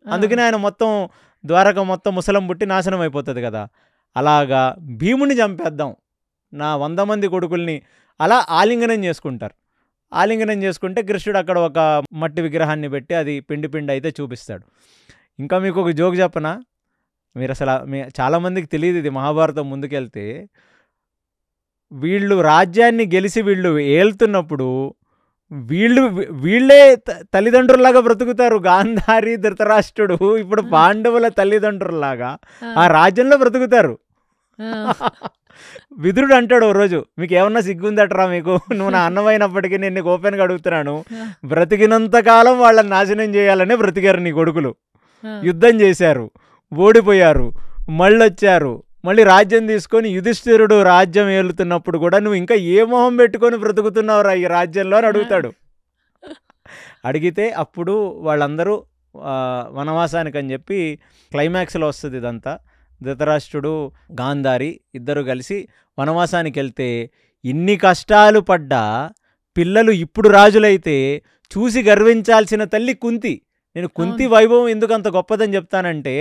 అందుకని ఆయన మొత్తం ద్వారక మొత్తం ముసలం పుట్టి నాశనం అయిపోతుంది కదా. అలాగా భీముని చంపేద్దాం, నా 100 మంది కొడుకుల్ని అలా ఆలింగనం చేసుకుంటారు. ఆలింగనం చేసుకుంటే కృష్ణుడు అక్కడ ఒక మట్టి విగ్రహాన్ని పెట్టి అది పిండి పిండి అయితే చూపిస్తాడు. ఇంకా మీకు ఒక జోక్ చెప్పనా, మీరు అసలు చాలామందికి తెలియదు ఇది. మహాభారతం ముందుకెళ్తే వీళ్ళు రాజ్యాన్ని గెలిచి వీళ్ళు ఏలుతున్నప్పుడు వీళ్ళే తల్లిదండ్రుల్లాగా బ్రతుకుతారు. గాంధారి ధృతరాష్ట్రుడు ఇప్పుడు పాండవుల తల్లిదండ్రుల్లాగా ఆ రాజ్యంలో బ్రతుకుతారు. విదురుడు అంటాడు ఓ రోజు, మీకు ఏమన్నా సిగ్గుందటరా మీకు, నువ్వు నా అన్నమైనప్పటికీ నేను నీకు ఓపెన్గా అడుగుతున్నాను, బ్రతికినంత కాలం వాళ్ళని నాశనం చేయాలనే బ్రతికారు నీ కొడుకులు. యుద్ధం చేశారు, ఓడిపోయారు, మళ్ళొచ్చారు, మళ్ళీ రాజ్యం తీసుకొని యుధిష్ఠిరుడు రాజ్యం ఏలుతున్నప్పుడు కూడా నువ్వు ఇంకా ఏ మొహం పెట్టుకొని బ్రతుకుతున్నావురా ఈ రాజ్యంలో అని అడుగుతాడు. అడిగితే అప్పుడు వాళ్ళందరూ వనవాసానికి అని చెప్పి క్లైమాక్స్లో వస్తుంది ఇదంతా. ధృతరాష్ట్రుడు గాంధారి ఇద్దరు కలిసి వనవాసానికి వెళ్తే ఇన్ని కష్టాలు పడ్డా పిల్లలు ఇప్పుడు రాజులైతే చూసి గర్వించాల్సిన తల్లి కుంతి. నేను కుంతి వైభవం ఎందుకు అంత గొప్పదని చెప్తానంటే,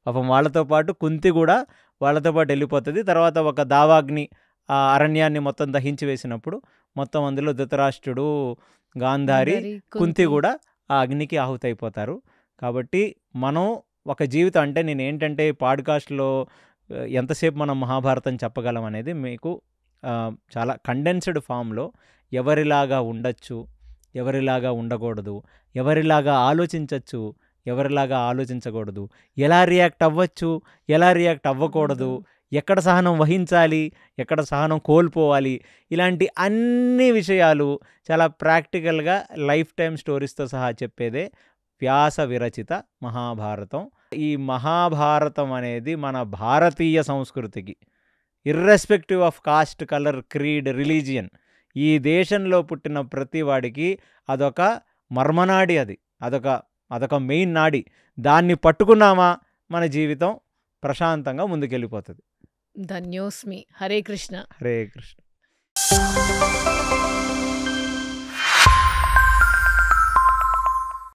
పాపం వాళ్ళతో పాటు కుంతి కూడా వాళ్ళతో పాటు వెళ్ళిపోతుంది. తర్వాత ఒక దావాగ్ని ఆ అరణ్యాన్ని మొత్తం దహించి వేసినప్పుడు మొత్తం అందులో ధృతరాష్ట్రుడు, గాంధారి, కుంతి కూడా ఆ అగ్నికి ఆహుతైపోతారు. కాబట్టి మనం ఒక జీవితం అంటే నేను ఏంటంటే పాడ్కాస్ట్లో ఎంతసేపు మనం మహాభారతం చెప్పగలం అనేది మీకు చాలా కండెన్స్డ్ ఫామ్లో ఎవరిలాగా ఉండొచ్చు, ఎవరిలాగా ఉండకూడదు, ఎవరిలాగా ఆలోచించవచ్చు, ఎవరిలాగా ఆలోచించకూడదు, ఎలా రియాక్ట్ అవ్వచ్చు, ఎలా రియాక్ట్ అవ్వకూడదు, ఎక్కడ సహనం వహించాలి, ఎక్కడ సహనం కోల్పోవాలి, ఇలాంటి అన్ని విషయాలు చాలా ప్రాక్టికల్గా లైఫ్ టైం స్టోరీస్తో సహా చెప్పేదే వ్యాస విరచిత మహాభారతం. ఈ మహాభారతం అనేది మన భారతీయ సంస్కృతికి irrespective of cost, colour, creed, religion, ఈ దేశంలో పుట్టిన ప్రతి వాడికి అదొక మర్మనాడి, అదొక మెయిన్ నాడి. దాన్ని పట్టుకున్నామా మన జీవితం ప్రశాంతంగా ముందుకెళ్ళిపోతుంది. ధన్యోస్మి. హరే కృష్ణ. హరే కృష్ణ.